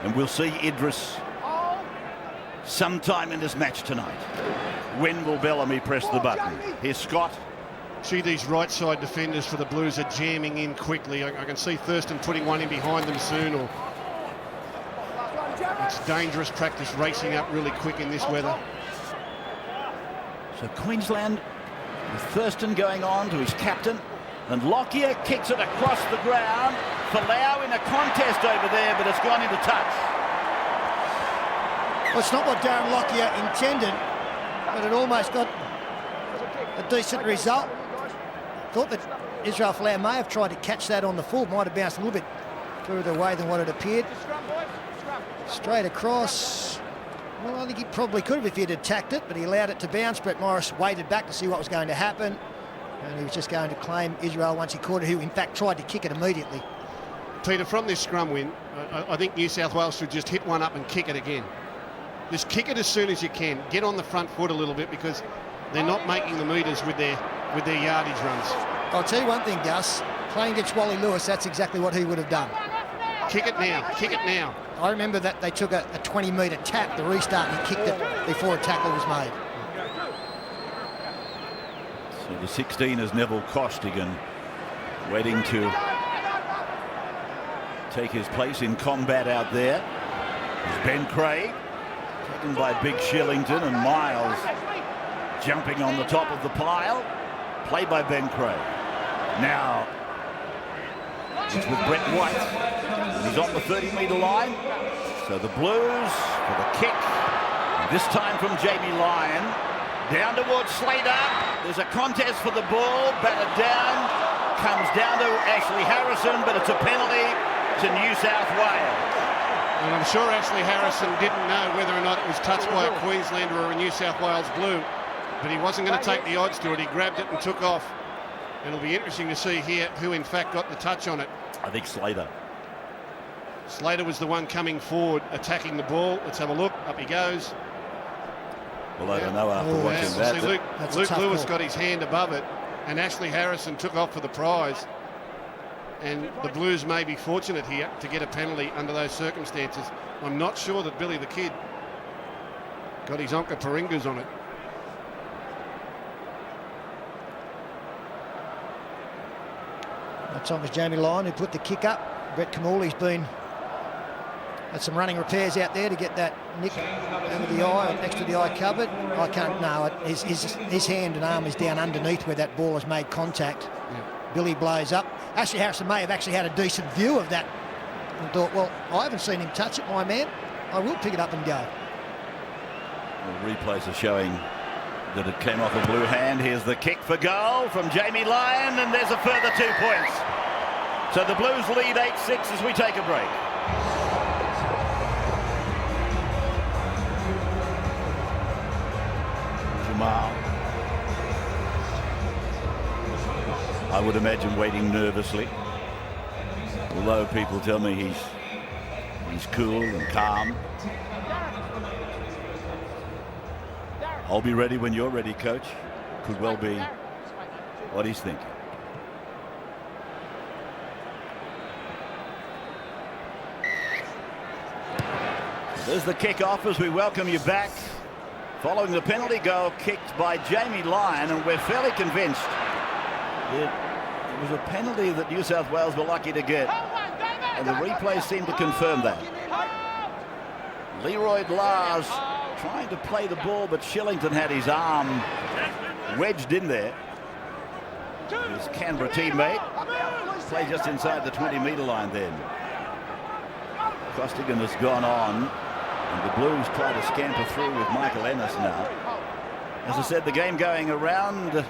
And we'll see Idris sometime in this match tonight. When will Bellamy press the button? Here's Scott. See, these right side defenders for the Blues are jamming in quickly. I can see Thurston putting one in behind them soon, or it's dangerous practice racing up really quick in this weather. So Queensland with Thurston going on to his captain, and Lockyer kicks it across the ground. Folau in a contest over there, but it's gone into touch. Well, it's not what Darren Lockyer intended, but it almost got a decent result. Thought that Israel Folau may have tried to catch that on the full. Might have bounced a little bit further away than what it appeared. Straight across. Well, I think he probably could have if he had attacked it, but he allowed it to bounce. Brett Morris waited back to see what was going to happen, and he was just going to claim Israel once he caught it, who in fact tried to kick it immediately. Peter, from this scrum win, I think New South Wales should just hit one up and kick it again. Just kick it as soon as you can. Get on the front foot a little bit, because they're not making the metres with their yardage runs. I'll tell you one thing, Gus. Playing against Wally Lewis, that's exactly what he would have done. Kick it now. Kick it now. I remember that they took a 20-metre tap, the restart, and he kicked it before a tackle was made. So the 16 is Neville Costigan, waiting to take his place in combat out there. It's Ben Craig, taken by Big Shillington, and Miles jumping on the top of the pile. Played by Ben Craig. Now it's with Brett White. He's on the 30-metre line. So the Blues for the kick. And this time from Jamie Lyon. Down towards Slater. There's a contest for the ball. Batted down. Comes down to Ashley Harrison, but it's a penalty to New South Wales. And I'm sure Ashley Harrison didn't know whether or not it was touched by a Queenslander or a New South Wales Blue. But he wasn't going to take the odds to it. He grabbed it and took off. It'll be interesting to see here who in fact got the touch on it. I think Slater. Slater was the one coming forward, attacking the ball. Let's have a look. Up he goes. Well, I don't know after watching that. See, Luke Lewis got his hand above it, and Ashley Harrison took off for the prize. And the Blues may be fortunate here to get a penalty under those circumstances. I'm not sure that Billy the Kid got his Onka Paringas on it. That time was Jamie Lyon who put the kick up. Brett Camulli's been had some running repairs out there to get that nick under the eye, next to the eye cupboard. I can't know. His hand and arm is down underneath where that ball has made contact. Yeah. Billy blows up. Ashley Harrison may have actually had a decent view of that and thought, well, I haven't seen him touch it, my man. I will pick it up and go. The replays are showing that it came off a blue hand. Here's the kick for goal from Jamie Lyon, and there's a further 2 points. So the Blues lead 8-6 as we take a break. Jamal, I would imagine, waiting nervously, although people tell me he's cool and calm. I'll be ready when you're ready, Coach. Could well be what he's thinking. There's the kick-off as we welcome you back. Following the penalty goal kicked by Jamie Lyon, and we're fairly convinced it was a penalty that New South Wales were lucky to get. And the replays seem to confirm that. Leroy Lars trying to play the ball, but Shillington had his arm wedged in there. His Canberra teammate played just inside the 20-metre line then. Costigan has gone on, and the Blues try to scamper through with Michael Ennis now. As I said, the game going around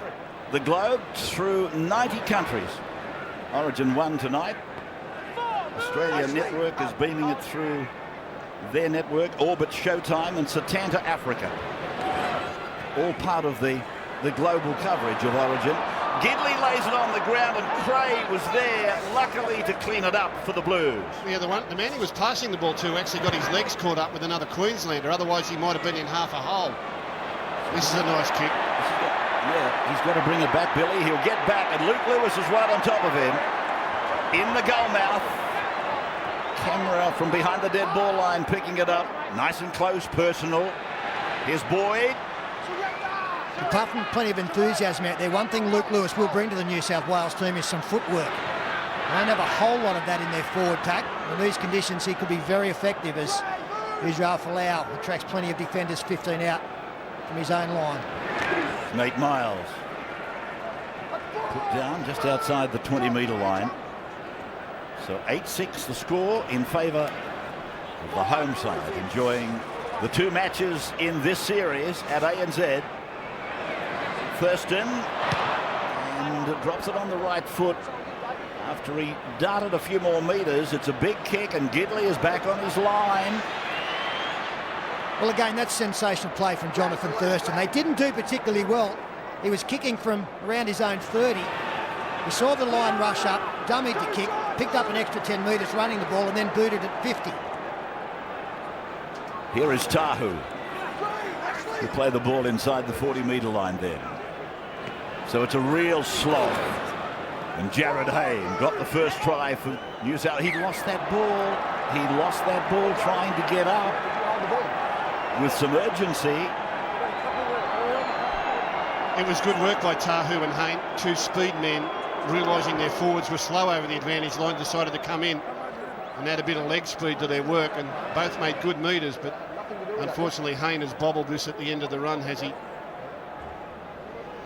the globe through 90 countries. Origin 1 tonight. Australia Network is beaming it through their network, Orbit Showtime, and Setanta Africa. All part of the global coverage of Origin. Gidley lays it on the ground, and Craig was there, luckily, to clean it up for the Blues. Yeah, the man he was passing the ball to actually got his legs caught up with another Queenslander. Otherwise, he might have been in half a hole. This is a nice kick. Yeah, he's got to bring it back, Billy. He'll get back, and Luke Lewis is right on top of him. In the goal mouth. Camera from behind the dead ball line, picking it up. Nice and close, personal. Here's Boyd. Apart from plenty of enthusiasm out there, one thing Luke Lewis will bring to the New South Wales team is some footwork. They don't have a whole lot of that in their forward pack. In these conditions, he could be very effective as Israel Folau attracts plenty of defenders 15 out from his own line. Nate Miles put down just outside the 20-metre line. So 8-6 the score in favour of the home side, enjoying the 2 matches in this series at ANZ. Thurston, and drops it on the right foot after he darted a few more metres. It's a big kick, and Gidley is back on his line. Well, again, that's sensational play from Jonathan Thurston. They didn't do particularly well. He was kicking from around his own 30. He saw the line rush up, dummied the kick, picked up an extra 10 metres running the ball, and then booted at 50. Here is Tahu, who played the ball inside the 40-metre line then. So it's a real slog. And Jared Hayne got the first try for New South. He lost that ball. He lost that ball trying to get up with some urgency. It was good work by Tahu and Hayne, 2 speed men, realising their forwards were slow over the advantage line, decided to come in. and add a bit of leg speed to their work, and both made good metres, but unfortunately Hayne has bobbled this at the end of the run, has he?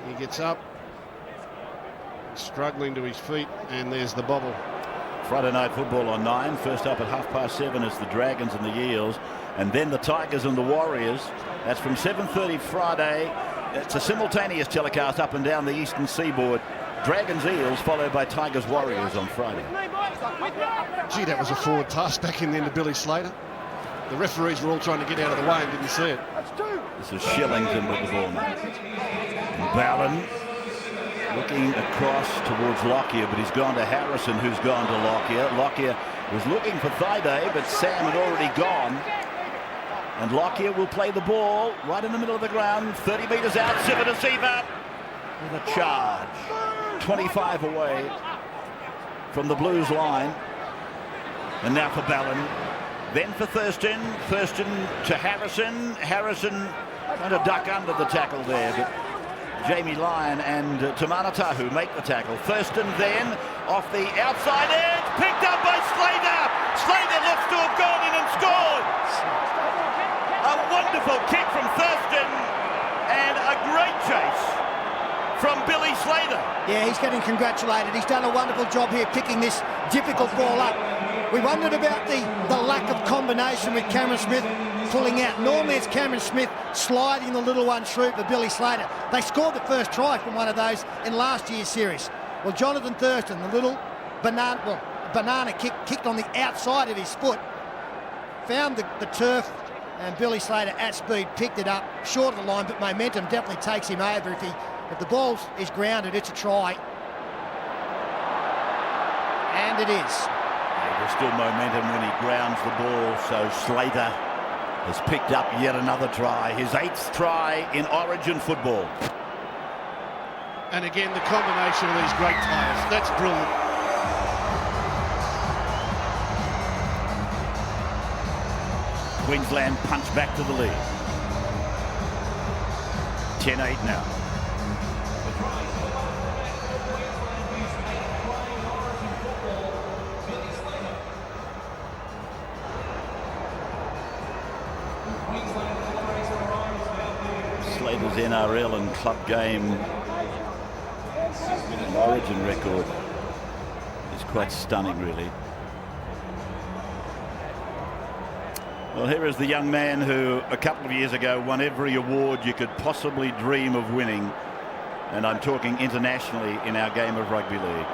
He gets up, struggling to his feet, and there's the bobble. Friday night football on 9. First up at 7:30 is the Dragons and the Eels, and then the Tigers and the Warriors. That's from 7:30 Friday. It's a simultaneous telecast up and down the eastern seaboard. Dragons Eels followed by Tigers Warriors on Friday. Gee, that was a forward pass back in the end to Billy Slater. The referees were all trying to get out of the way and didn't see it. This is Shillington with the ball now. And Ballon looking across towards Lockyer, but he's gone to Harrison, who's gone to Lockyer. Lockyer was looking for Thaiday, but Sam had already gone. And Lockyer will play the ball right in the middle of the ground, 30 metres out, Siva with a charge. 25 away from the Blues line. And now for Ballon. Then for Thurston. Thurston to Harrison. Harrison trying to duck under the tackle there, but Jamie Lyon and Tamanatahu make the tackle. Thurston then off the outside edge, picked up by Slater. Slater looks to have gone in and scored. A wonderful kick from Thurston and a great chase from Billy Slater. Yeah, he's getting congratulated. He's done a wonderful job here picking this difficult ball up. We wondered about the lack of combination with Cameron Smith pulling out. Normally it's Cameron Smith sliding the little one through for Billy Slater. They scored the first try from one of those in last year's series. Well, Jonathan Thurston, the little banana kick kicked on the outside of his foot, found the turf, and Billy Slater at speed picked it up short of the line, but momentum definitely takes him over. If the ball is grounded, it's a try. And it is. There's still momentum when he grounds the ball, so Slater has picked up yet another try, his 8th try in Origin football. And again, the combination of these great players, that's brilliant. Queensland punch back to the lead. 10-8 now. Slater's NRL and club game and Origin record is quite stunning, really. Well, here is the young man who a couple of years ago won every award you could possibly dream of winning, and I'm talking internationally in our game of rugby league.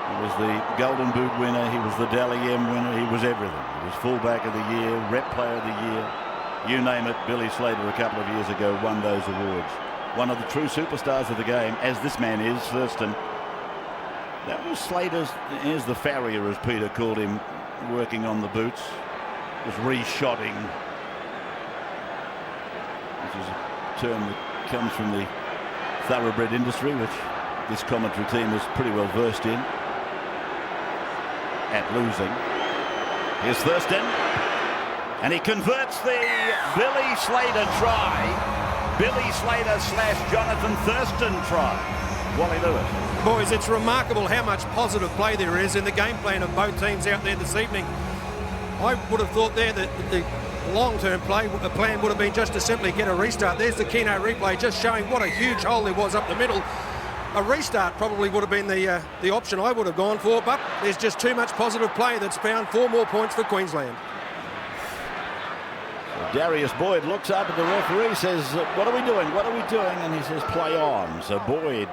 He was the Golden Boot winner, he was the Dally M winner, he was everything. He was fullback of the year, rep player of the year. You name it, Billy Slater a couple of years ago won those awards. One of the true superstars of the game, as this man is, Thurston. That was Slater's, here's the farrier, as Peter called him, working on the boots. Was reshotting, which is a term that comes from the thoroughbred industry, which this commentary team is pretty well versed in at losing. Here's Thurston, and he converts the Billy Slater try. Billy Slater / Jonathan Thurston try. Wally Lewis. Boys, it's remarkable how much positive play there is in the game plan of both teams out there this evening. I would have thought there that the long-term plan would have been just to simply get a restart. There's the Keno replay just showing what a huge hole there was up the middle. A restart probably would have been the option I would have gone for, but there's just too much positive play that's found 4 more points for Queensland. So Darius Boyd looks up at the referee, says, what are we doing? What are we doing? And he says, play on. So Boyd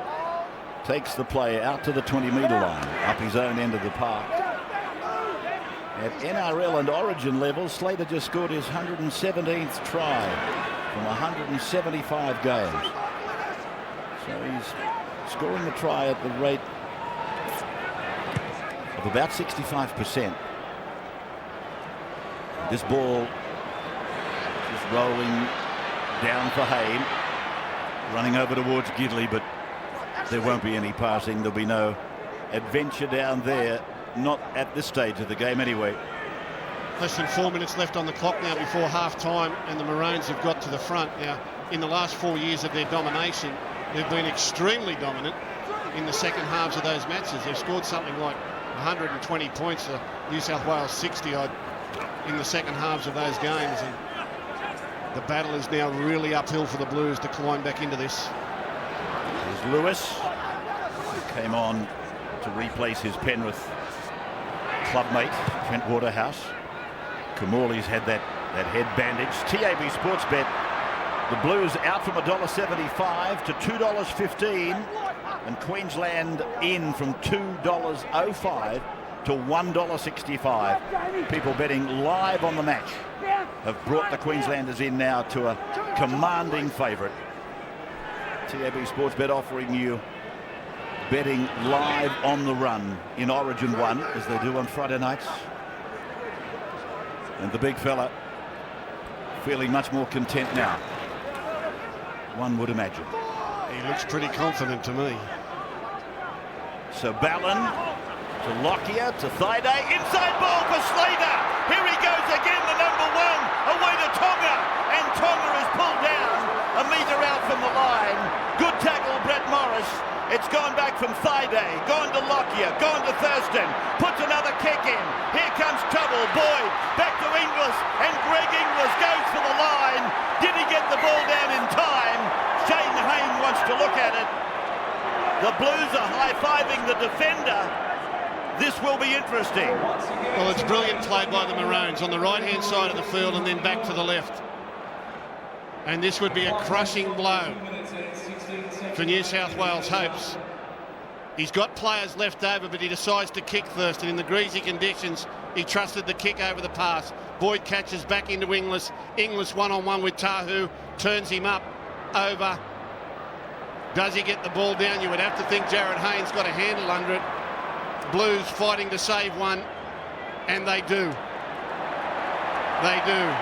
takes the play out to the 20-metre line, up his own end of the park. At NRL and Origin level, Slater just scored his 117th try from 175 games. So he's scoring the try at the rate of about 65%. This ball just rolling down for Hayne, running over towards Gidley, but there won't be any passing. There'll be no adventure down there. Not at this stage of the game anyway. Less than 4 minutes left on the clock now before half-time, and the Maroons have got to the front. Now, in the last 4 years of their domination, they've been extremely dominant in the second halves of those matches. They've scored something like 120 points to New South Wales 60-odd in the second halves of those games, and the battle is now really uphill for the Blues to climb back into this. There's Lewis, who came on to replace his Penrith clubmate, Trent Waterhouse. Kamali's had that head bandage. TAB Sportsbet, the Blues out from $1.75 to $2.15, and Queensland in from $2.05 to $1.65. People betting live on the match have brought the Queenslanders in now to a commanding favourite. TAB Sportsbet offering you betting live on the run in Origin 1, as they do on Friday nights. And the big fella feeling much more content now, one would imagine. He looks pretty confident to me. So Ballon to Lockyer to Thaiday, inside ball for Slater. Here he goes again, the number one, away to Tonga, and Tonga is pulled down a metre out from the line. Good tackle, Brett Morris. It's gone back from Thaiday, gone to Lockyer, gone to Thurston, puts another kick in. Here comes trouble, Boyd, back to Inglis, and Greg Inglis goes for the line. Did he get the ball down in time? Shane Hayne wants to look at it. The Blues are high-fiving the defender. This will be interesting. Well, it's brilliant play by the Maroons on the right-hand side of the field and then back to the left. And this would be a crushing blow for New South Wales' hopes. He's got players left over, but he decides to kick Thurston. In the greasy conditions, he trusted the kick over the pass. Boyd catches back into Inglis. Inglis one-on-one with Tahu, turns him up, over. Does he get the ball down? You would have to think Jared Hayne's got a handle under it. Blues fighting to save one, and they do. They do.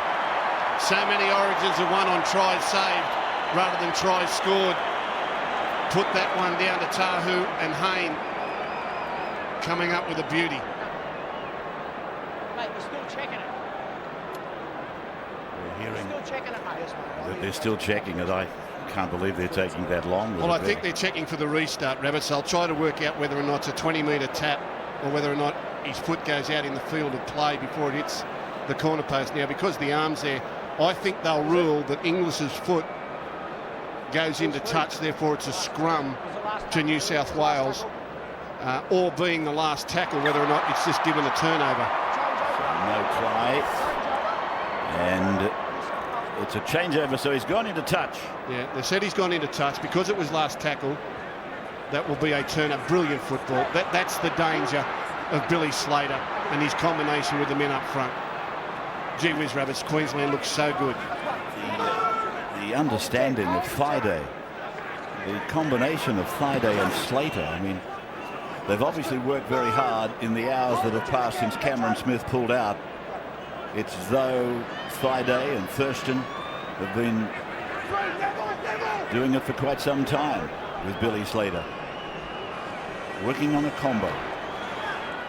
So many Origins are won on tries saved rather than tries scored. Put that one down to Tahu, and Hayne coming up with a beauty. Mate, we're still checking it. We're hearing Still checking it, mate. that they're still checking it. I can't believe they're taking that long. Well, I think they're checking for the restart, Rabbits. They'll try to work out whether or not it's a 20-metre tap or whether or not his foot goes out in the field of play before it hits the corner post. Now, because the arm's there, I think they'll rule that Inglis's foot goes into touch, therefore it's a scrum to New South Wales, or being the last tackle, whether or not it's just given a turnover. So no try. And it's a changeover, so he's gone into touch. Yeah, they said he's gone into touch because it was last tackle. That will be a turnover. Brilliant football. That's the danger of Billy Slater and his combination with the men up front. Gee whiz, Rabbits, Queensland looks so good. The understanding of Thaiday, the combination of Thaiday and Slater, I mean, they've obviously worked very hard in the hours that have passed since Cameron Smith pulled out. It's as though Thaiday and Thurston have been doing it for quite some time with Billy Slater. Working on a combo.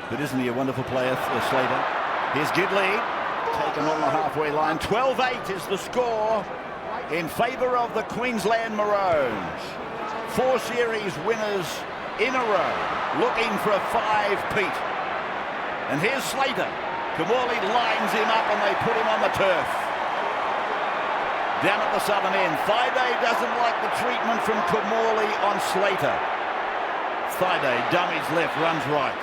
But isn't he a wonderful player, Slater? Here's Gidley, taken on the halfway line. 12-8 is the score in favour of the Queensland Maroons. 4 series winners in a row, looking for a 5-peat. And here's Slater. Wally lines him up and they put him on the turf. Down at the southern end. Thaiday doesn't like the treatment from Kamali on Slater. Thaiday dummies left, runs right.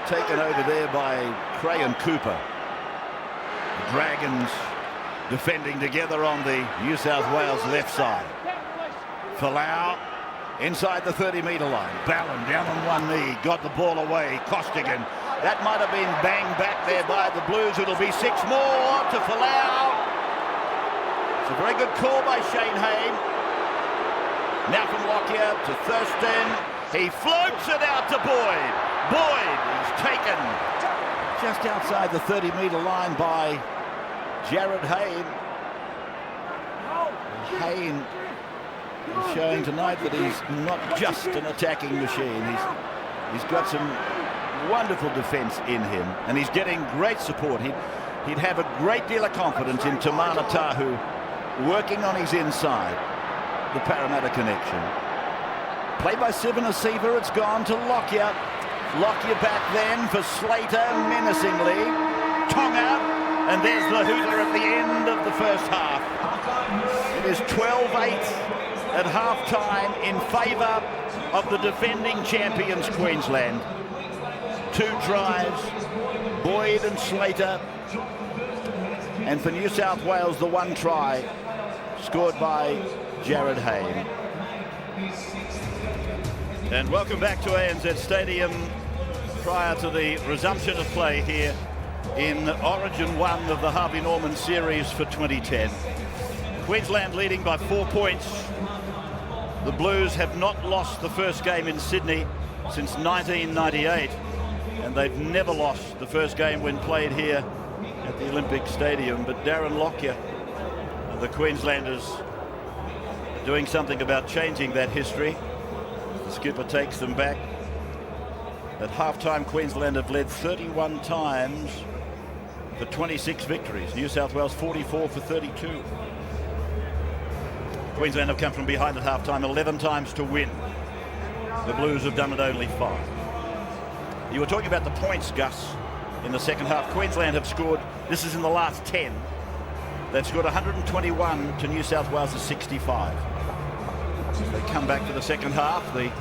Taken over there by Crayon Cooper. The Dragons defending together on the New South Wales left side. Folau inside the 30-metre line. Ballon down on one knee, got the ball away. Costigan. That might have been banged back there by the Blues. It'll be 6 more to Folau. It's a very good call by Shane Hayne. Now from Lockyer to Thurston. He floats it out to Boyd. Boyd is taken just outside the 30-metre line by Jared Hayne. Hayne is showing tonight that he's not just an attacking machine. He's got some wonderful defence in him, and he's getting great support. He'd have a great deal of confidence in Tamana Tahu working on his inside. The Parramatta connection. Played by Sivana Siva, it's gone to Lockyer. Lockyer back then for Slater, menacingly. Tonga, and there's the hooter at the end of the first half. It is 12-8 at half-time in favour of the defending champions, Queensland. 2 tries, Boyd and Slater. And for New South Wales, the 1 try scored by Jared Hayne. And welcome back to ANZ Stadium prior to the resumption of play here in Origin 1 of the Harvey Norman series for 2010. Queensland leading by 4 points. The Blues have not lost the first game in Sydney since 1998, and they've never lost the first game when played here at the Olympic Stadium. But Darren Lockyer and the Queenslanders are doing something about changing that history. The skipper takes them back. At half-time, Queensland have led 31 times for 26 victories. New South Wales 44 for 32. Queensland have come from behind at half-time 11 times to win. The Blues have done it only 5. You were talking about the points, Gus, in the second half. Queensland have scored, this is in the last 10. They've scored 121 to New South Wales' 65. They come back to the second half, the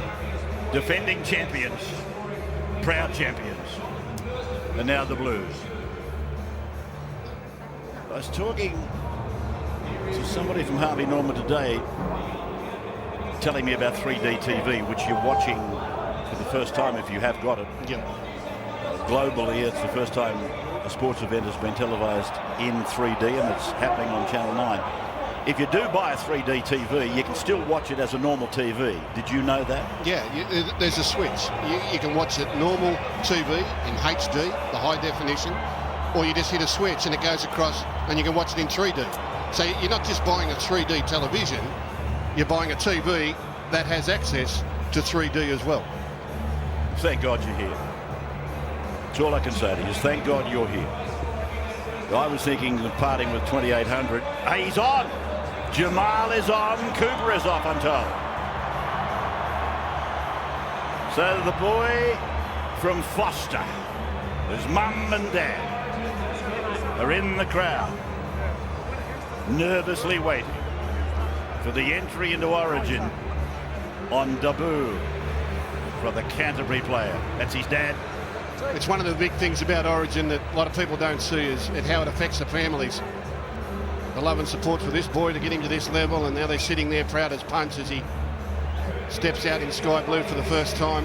defending champions, proud champions, and now the Blues. I was talking to somebody from Harvey Norman today telling me about 3D TV, which you're watching for the first time if you have got it. Yeah. Globally, it's the first time a sports event has been televised in 3D, and it's happening on Channel 9. If you do buy a 3D TV, you can still watch it as a normal TV. Did you know that? Yeah, there's a switch. You can watch it normal TV in HD, the high definition, or you just hit a switch and it goes across and you can watch it in 3D. So you're not just buying a 3D television, you're buying a TV that has access to 3D as well. Thank God you're here. That's all I can say to you is thank God you're here. I was thinking of parting with 2,800. Hey, he's on! Jamal is on, Cooper is off, I'm told. So the boy from Foster, his mum and dad, are in the crowd, nervously waiting for the entry into Origin on debut for the Canterbury player. That's his dad. It's one of the big things about Origin that a lot of people don't see is how it affects the families. The love and support for this boy to get him to this level, and now they're sitting there proud as punch as he steps out in sky blue for the first time.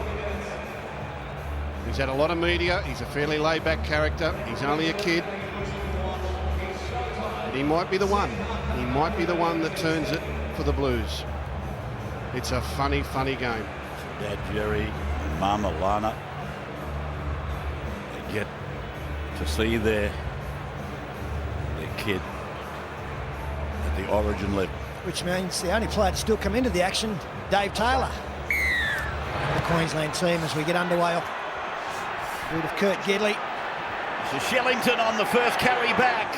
He's had a lot of media. He's a fairly laid-back character. He's only a kid. But he might be the one. He might be the one that turns it for the Blues. It's a funny, funny game. Dad Jerry and Mum Alana, they get to see their kid at the Origin level. Which means the only player to still come into the action, Dave Taylor. The Queensland team as we get underway off route of Kurt Gedley. So Shellington on the first carry back.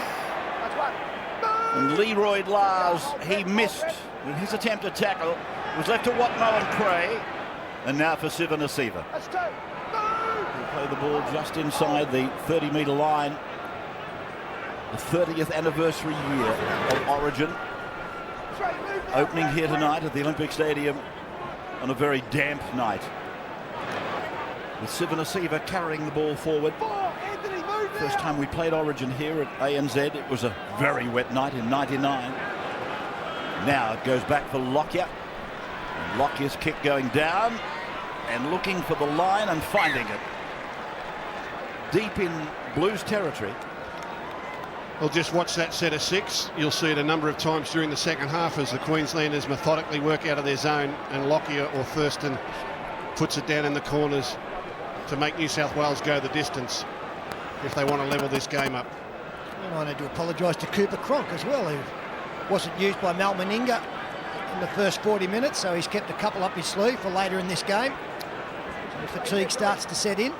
And Leroy Lars, he missed with his attempt to tackle. It was left to Watmo and Cray. And now for Sivanasiva. He'll play the ball just inside the 30-metre line. The 30th anniversary year of Origin. Opening here tonight at the Olympic Stadium on a very damp night. With Sivanasiva carrying the ball forward. First time we played Origin here at ANZ, it was a very wet night in '99. Now it goes back for Lockyer. And Lockyer's kick going down and looking for the line and finding it. Deep in Blues territory. Well, just watch that set of 6. You'll see it a number of times during the second half as the Queenslanders methodically work out of their zone and Lockyer or Thurston puts it down in the corners to make New South Wales go the distance if they want to level this game up. And I need to apologise to Cooper Cronk as well, who wasn't used by Mal Meninga in the first 40 minutes, so he's kept a couple up his sleeve for later in this game. So fatigue starts to set in.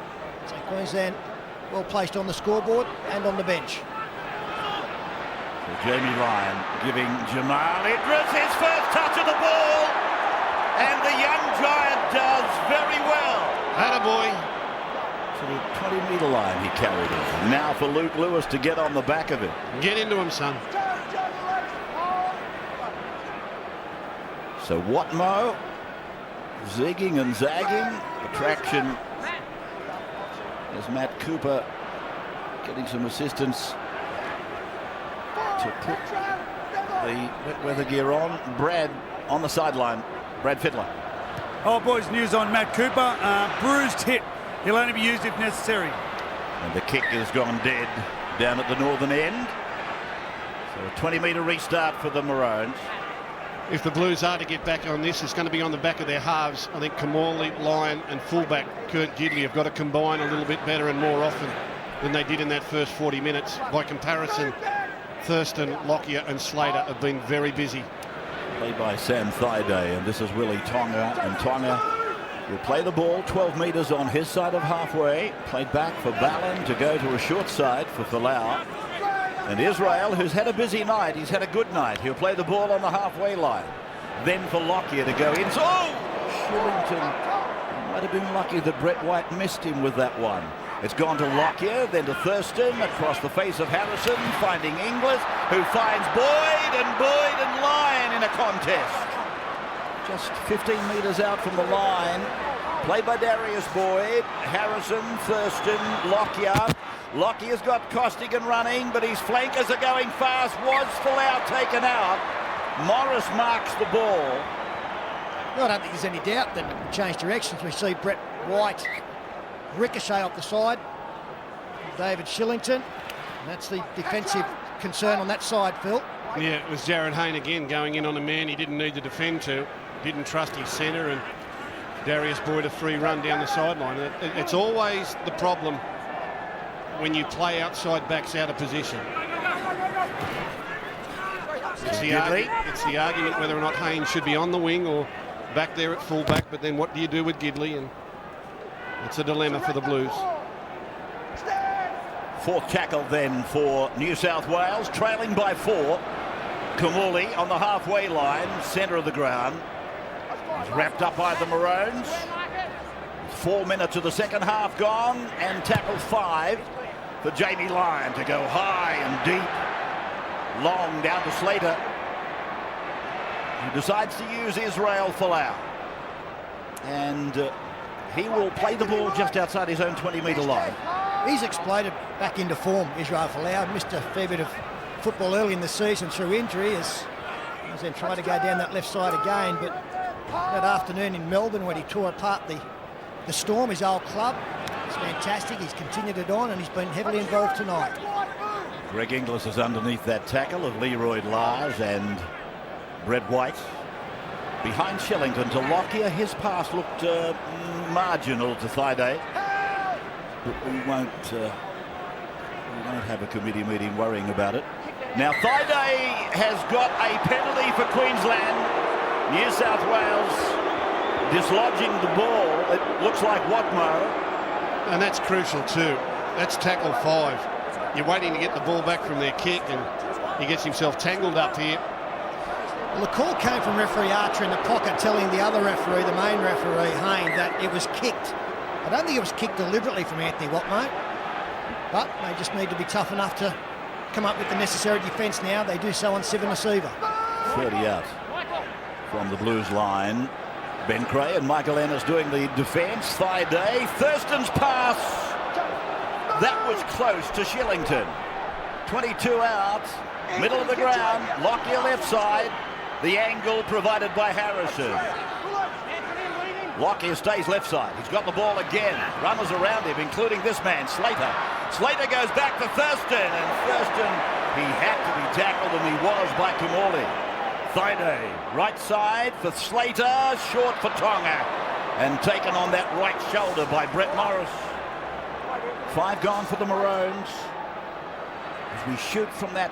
So Queensland well placed on the scoreboard and on the bench. So Jamie Lyon giving Jamal Idris his first touch of the ball, and the young giant does very well. Attaboy. To the 20-metre line he carried it. Now for Luke Lewis to get on the back of it. Get into him, son. So Watmo zigging and zagging. Attraction as Matt Cooper getting some assistance to put the wet weather gear on. Brad on the sideline. Brad Fittler. Oh, boys, news on Matt Cooper. Bruised hip. He'll only be used if necessary. And the kick has gone dead down at the northern end. So a 20-metre restart for the Maroons. If the Blues are to get back on this, it's going to be on the back of their halves. I think Kamali, Lyon and fullback Kurt Gidley have got to combine a little bit better and more often than they did in that first 40 minutes. By comparison, Thurston, Lockyer and Slater have been very busy. Played by Sam Thaiday, and this is Willie Tonga, and Tonga will play the ball 12 metres on his side of halfway. Played back for Ballin to go to a short side for Folau. And Israel, who's had a busy night, he's had a good night. He'll play the ball on the halfway line. Then for Lockyer to go in. Oh! Shillington might have been lucky that Brett White missed him with that one. It's gone to Lockyer, then to Thurston, across the face of Harrison, finding Inglis, who finds Boyd and Lyon in a contest. Just 15 metres out from the line. Played by Darius Boyd, Harrison, Thurston, Lockyer. Lockyer's got Costigan running, but his flankers are going fast. Was Folau taken out? Morris marks the ball. I don't think there's any doubt that we change directions. We see Brett White ricochet off the side. David Shillington. And that's the defensive concern on that side, Phil. Yeah, it was Jared Hayne again going in on a man he didn't need to defend to. Didn't trust his centre, and Darius Boyd a free run down the sideline. It's always the problem when you play outside backs out of position. It's the argument whether or not Haynes should be on the wing or back there at fullback, but then what do you do with Gidley? And it's a dilemma for the Blues. Fourth tackle then for New South Wales, trailing by 4. Kamali on the halfway line, centre of the ground. He's wrapped up by the Maroons. 4 minutes of the second half gone, and tackle 5 for Jamie Lyon to go high and deep. Long down to Slater, who decides to use Israel Folau. And he will play the ball just outside his own 20-metre line. He's exploded back into form, Israel Folau. Missed a fair bit of football early in the season through injury as then tried to go down that left side again. But that afternoon in Melbourne when he tore apart the Storm, his old club, it's fantastic. He's continued it on and he's been heavily involved tonight. Greg Inglis is underneath that tackle of Leroy Lars and Brett White. Behind Shillington to Lockyer. His pass looked marginal to Thaiday. But we won't have a committee meeting worrying about it. Now Thaiday has got a penalty for Queensland. New South Wales dislodging the ball. It looks like Watmo. And that's crucial too. That's tackle 5. You're waiting to get the ball back from their kick, and he gets himself tangled up here. Well, the call came from referee Archer in the pocket telling the other referee, the main referee, Hayne, that it was kicked. I don't think it was kicked deliberately from Anthony Watmo, but they just need to be tough enough to come up with the necessary defence now. They do so on Sivanasiva. 30 out from the Blues line. Ben Cray and Michael Ennis doing the defence. Thaiday, Thurston's pass. That was close to Shillington. 22 out, middle of the ground, Lockyer left side. The angle provided by Harrison. Lockyer stays left side. He's got the ball again. Runners around him, including this man, Slater. Slater goes back to Thurston, and Thurston, he had to be tackled, and he was by Kamali. Thaiday, right side for Slater, short for Tonga, and taken on that right shoulder by Brett Morris. 5 gone for the Maroons. As we shoot from that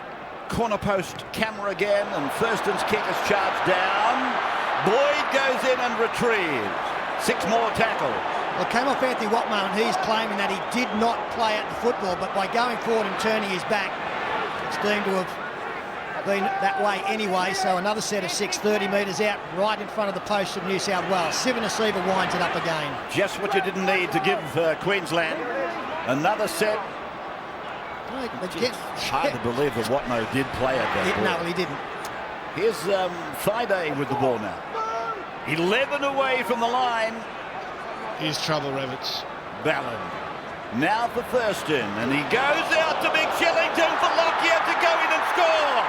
corner post camera again, and Thurston's kick is charged down. Boyd goes in and retrieves. 6 more tackles. Well, it came off Anthony Watmo, and he's claiming that he did not play at the football, but by going forward and turning his back, it's deemed to have been that way anyway. So another set of 6, 30 metres out, right in front of the post of New South Wales. Sivanasiva winds it up again. Just what you didn't need to give Queensland Another set. It's hard to believe that Watno did play at that ball. No, he didn't. Here's Friday with the ball now. 11 away from the line. Here's trouble, Rabbits. Ballard. Now for Thurston, and he goes out to Big Shillington for Lockyer to go in and score.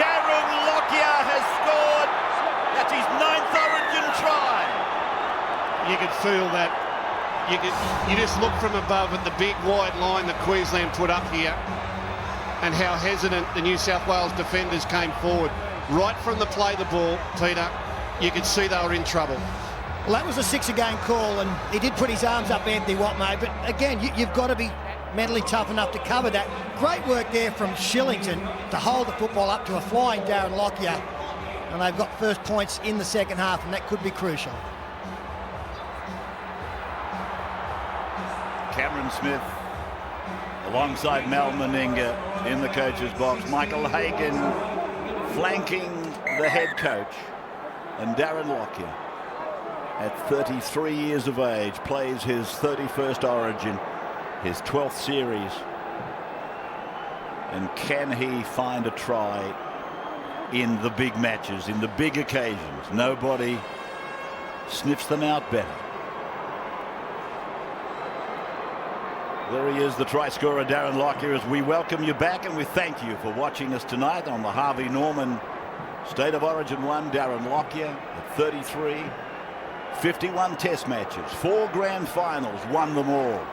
Darren Lockyer has scored. That's his 9th Origin try. You could feel that. You just look from above at the big wide line that Queensland put up here and how hesitant the New South Wales defenders came forward. Right from the play the ball, Peter, you could see they were in trouble. Well, that was a 6-a-game call, and he did put his arms up, Anthony Watmo, but again, you've got to be mentally tough enough to cover that. Great work there from Shillington to hold the football up to a flying Darren Lockyer, and they've got first points in the second half, and that could be crucial. Cameron Smith alongside Mal Meninga in the coach's box. Michael Hagan flanking the head coach, and Darren Lockyer at 33 years of age plays his 31st Origin, his 12th series, and can he find a try in the big matches, in the big occasions? Nobody sniffs them out better. There he is, the try scorer, Darren Lockyer, as we welcome you back and we thank you for watching us tonight on the Harvey Norman State of Origin 1. Darren Lockyer at 33, 51 test matches, 4 grand finals, won them all.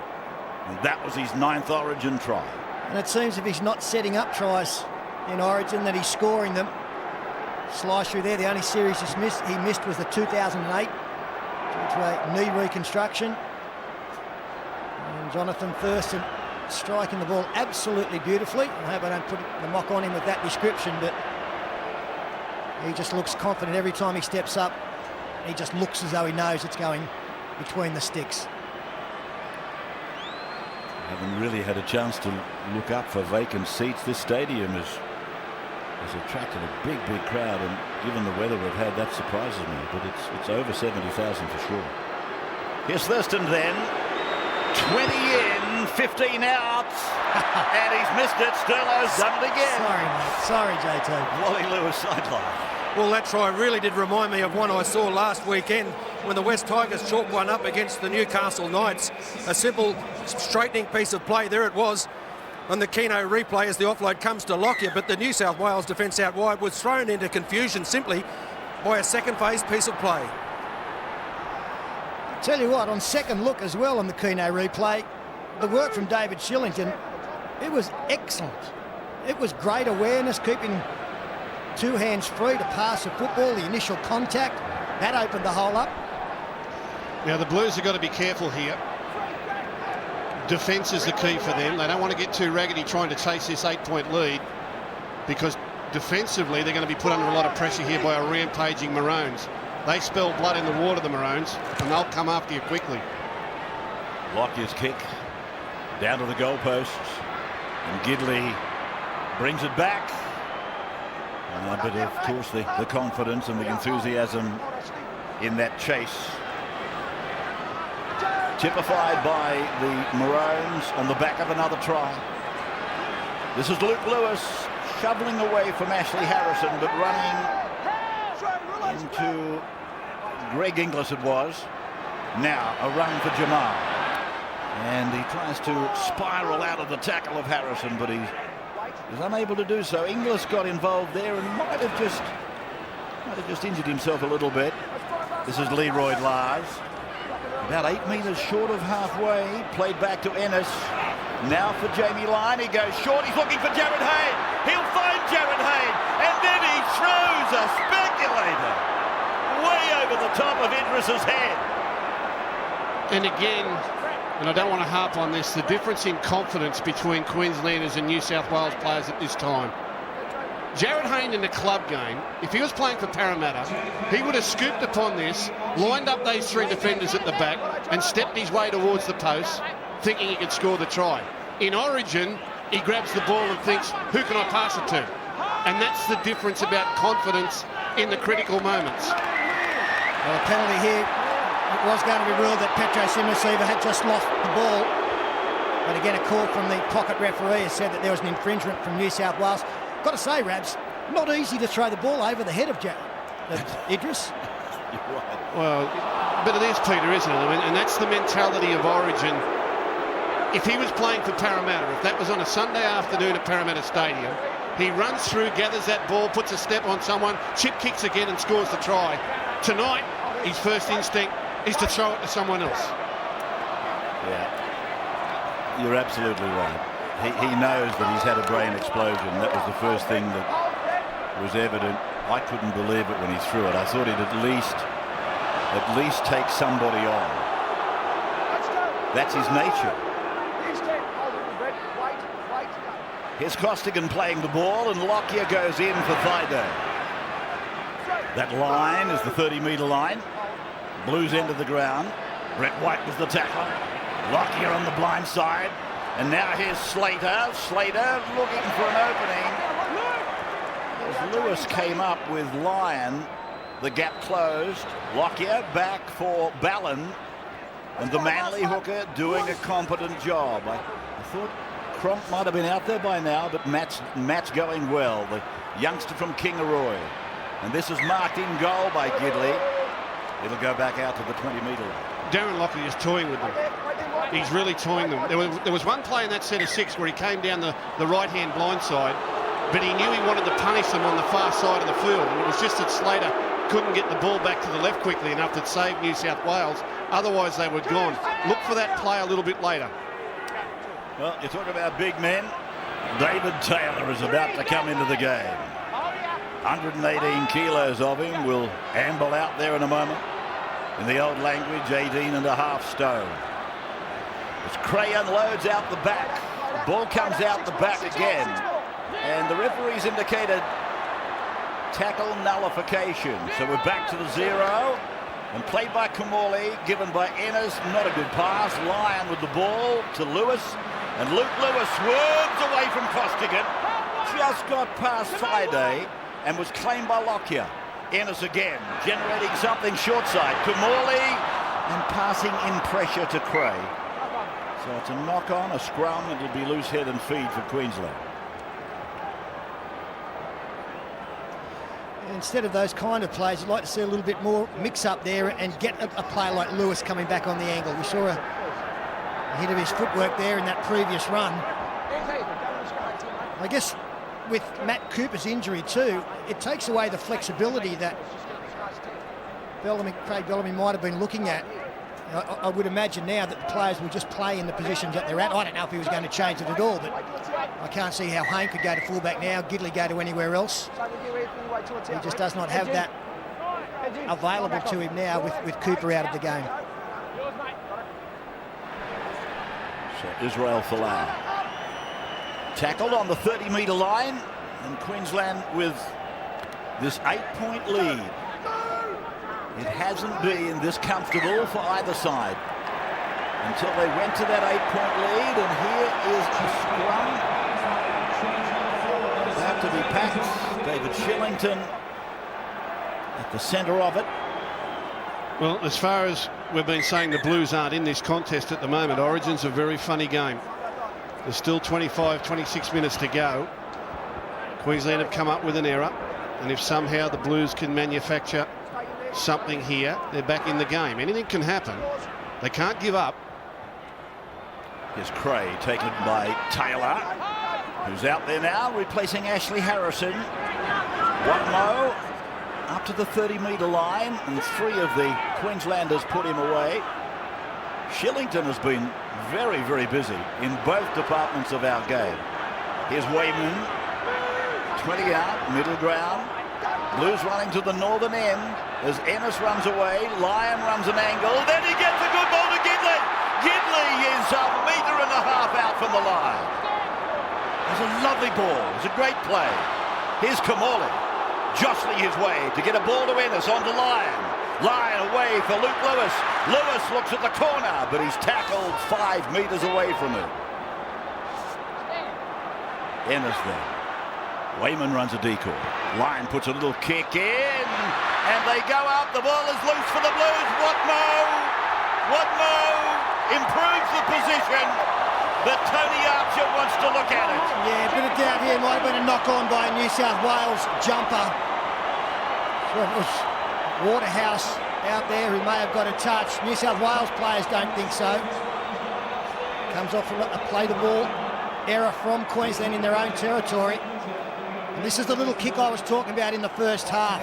And that was his 9th Origin try. And it seems if he's not setting up tries in Origin that he's scoring them. Slice through there, the only series he missed was the 2008 due to a knee reconstruction. And Jonathan Thurston striking the ball absolutely beautifully. I hope I don't put the mock on him with that description, but he just looks confident every time he steps up. He just looks as though he knows it's going between the sticks. Haven't really had a chance to look up for vacant seats. This stadium has attracted a big crowd, and given the weather we've had, that surprises me, but it's over 70,000 for sure. Here's Thurston then. 20 in, 15 out, and he's missed it. Sterlo's done it again. Sorry, mate. Sorry, JT. Wally Lewis sideline. Well, that try really did remind me of one I saw last weekend when the West Tigers chalked one up against the Newcastle Knights. A simple straightening piece of play. There it was on the Keno replay as the offload comes to Lockyer, but the New South Wales defence out wide was thrown into confusion simply by a second phase piece of play. Tell you what, on second look as well on the Keno replay, the work from David Shillington, it was excellent. It was great awareness, keeping 2 hands free to pass the football, the initial contact, that opened the hole up. Now the Blues have got to be careful here. Defence is the key for them. They don't want to get too raggedy trying to chase this 8-point lead, because defensively they're going to be put under a lot of pressure here by a rampaging Maroons. They spell blood in the water, the Maroons, and they'll come after you quickly. Lockyer's kick down to the goalposts, and Gidley brings it back. But of course the confidence and the enthusiasm in that chase, typified by the Maroons on the back of another try. This is Luke Lewis shoveling away from Ashley Harrison, but running into Greg Inglis it was. Now a run for Jamal, and he tries to spiral out of the tackle of Harrison, but he's unable to do so. Inglis got involved there and might have just injured himself a little bit. This is Leroy Lars, about 8 metres short of halfway. Played back to Ennis. Now for Jamie Lyon. He goes short. He's looking for Jared Hayne. He'll find Jared Hayne, and then he throws a speculator way over the top of Idris's head. And again, and I don't want to harp on this, the difference in confidence between Queenslanders and New South Wales players at this time. Jared Hayne in the club game, if he was playing for Parramatta, he would have scooped upon this, lined up those 3 defenders at the back and stepped his way towards the post, thinking he could score the try. In Origin, he grabs the ball and thinks, who can I pass it to? And that's the difference about confidence in the critical moments. Well, a penalty here. It was going to be ruled that Petro Simasiva had just lost the ball. But again, a call from the pocket referee has said that there was an infringement from New South Wales. Got to say, Rabs, not easy to throw the ball over the head of Idris. Well, but it is, Peter, isn't it? I mean, and that's the mentality of Origin. If he was playing for Parramatta, if that was on a Sunday afternoon at Parramatta Stadium, he runs through, gathers that ball, puts a step on someone, chip kicks again and scores the try. Tonight, his first instinct is to throw it to someone else. Yeah, you're absolutely right. He knows that he's had a brain explosion. That was the first thing that was evident. I couldn't believe it when he threw it. I thought he'd at least take somebody on. That's his nature. Here's Costigan playing the ball, and Lockyer goes in for Fido. That line is the 30-metre line. Blues end of the ground. Brett White was the tackle. Lockyer on the blind side. And now here's Slater. Slater looking for an opening. As Lewis came up with Lyon, the gap closed. Lockyer back for Ballon. And the Manly hooker doing a competent job. I thought Cronk might have been out there by now, but Matt's going well. The youngster from Kingaroy. And this is marked in goal by Gidley. It'll go back out to the 20-metre line. Darren Lockyer is toying with them. He's really toying them. There was one play in that set of 6 where he came down the right-hand blind side, but he knew he wanted to punish them on the far side of the field. And it was just that Slater couldn't get the ball back to the left quickly enough that saved New South Wales. Otherwise, they were gone. Look for that play a little bit later. Well, you talk about big men. David Taylor is about to come into the game. 118 kilos of him will amble out there in a moment. In the old language, 18.5 stone. As Cray unloads out the back, the ball comes out the back again. And the referee's indicated tackle nullification. So we're back to the 0. And played by Kamali, given by Ennis, not a good pass. Lyon with the ball to Lewis. And Luke Lewis swerves away from Costigan. Just got past Friday and was claimed by Lockyer. Ennis again, generating something short side. Kamali and passing in pressure to Cray. So it's a knock on, a scrum, and it'll be loose head and feed for Queensland. Instead of those kind of plays, you'd like to see a little bit more mix up there and get a player like Lewis coming back on the angle. We saw a hit of his footwork there in that previous run. I guess with Matt Cooper's injury too, it takes away the flexibility that Craig Bellamy might have been looking at. I would imagine now that the players will just play in the positions that they're at. I don't know if he was going to change it at all, but I can't see how Hayne could go to fullback now, Gidley go to anywhere else. He just does not have that available to him now with Cooper out of the game. So Israel Folau tackled on the 30-metre line, and Queensland with this 8-point lead. It hasn't been this comfortable for either side until they went to that 8-point lead, and here is a scrum. About to be packed. David Shillington at the centre of it. Well, as far as we've been saying, the Blues aren't in this contest at the moment. Origin's a very funny game. There's still 26 minutes to go. Queensland have come up with an error, and if somehow the Blues can manufacture something here, they're back in the game. Anything can happen. They can't give up. Here's Cray taken by Taylor, who's out there now, replacing Ashley Harrison. Watmo up to the 30-metre line, and 3 of the Queenslanders put him away. Shillington has been very, very busy in both departments of our game. Here's Wayman, 20 out, middle ground. Blues running to the northern end as Ennis runs away. Lyon runs an angle. Then he gets a good ball to Gidley. Gidley is 1.5 metres out from the line. It's a lovely ball. It's a great play. Here's Kamali jostling his way to get a ball to Ennis onto Lyon. Lyon away for Luke Lewis. Lewis looks at the corner, but he's tackled 5 metres away from it. Ennis there. Wayman runs a decoy. Lyon puts a little kick in, and they go up. The ball is loose for the Blues. Watmo improves the position. but Tony Archer wants to look at it. Yeah, a bit of doubt here. Might have been a knock-on by a New South Wales jumper. So it was Waterhouse out there who may have got a touch. New South Wales players don't think so. Comes off a play-the-ball error from Queensland in their own territory. And this is the little kick I was talking about in the first half.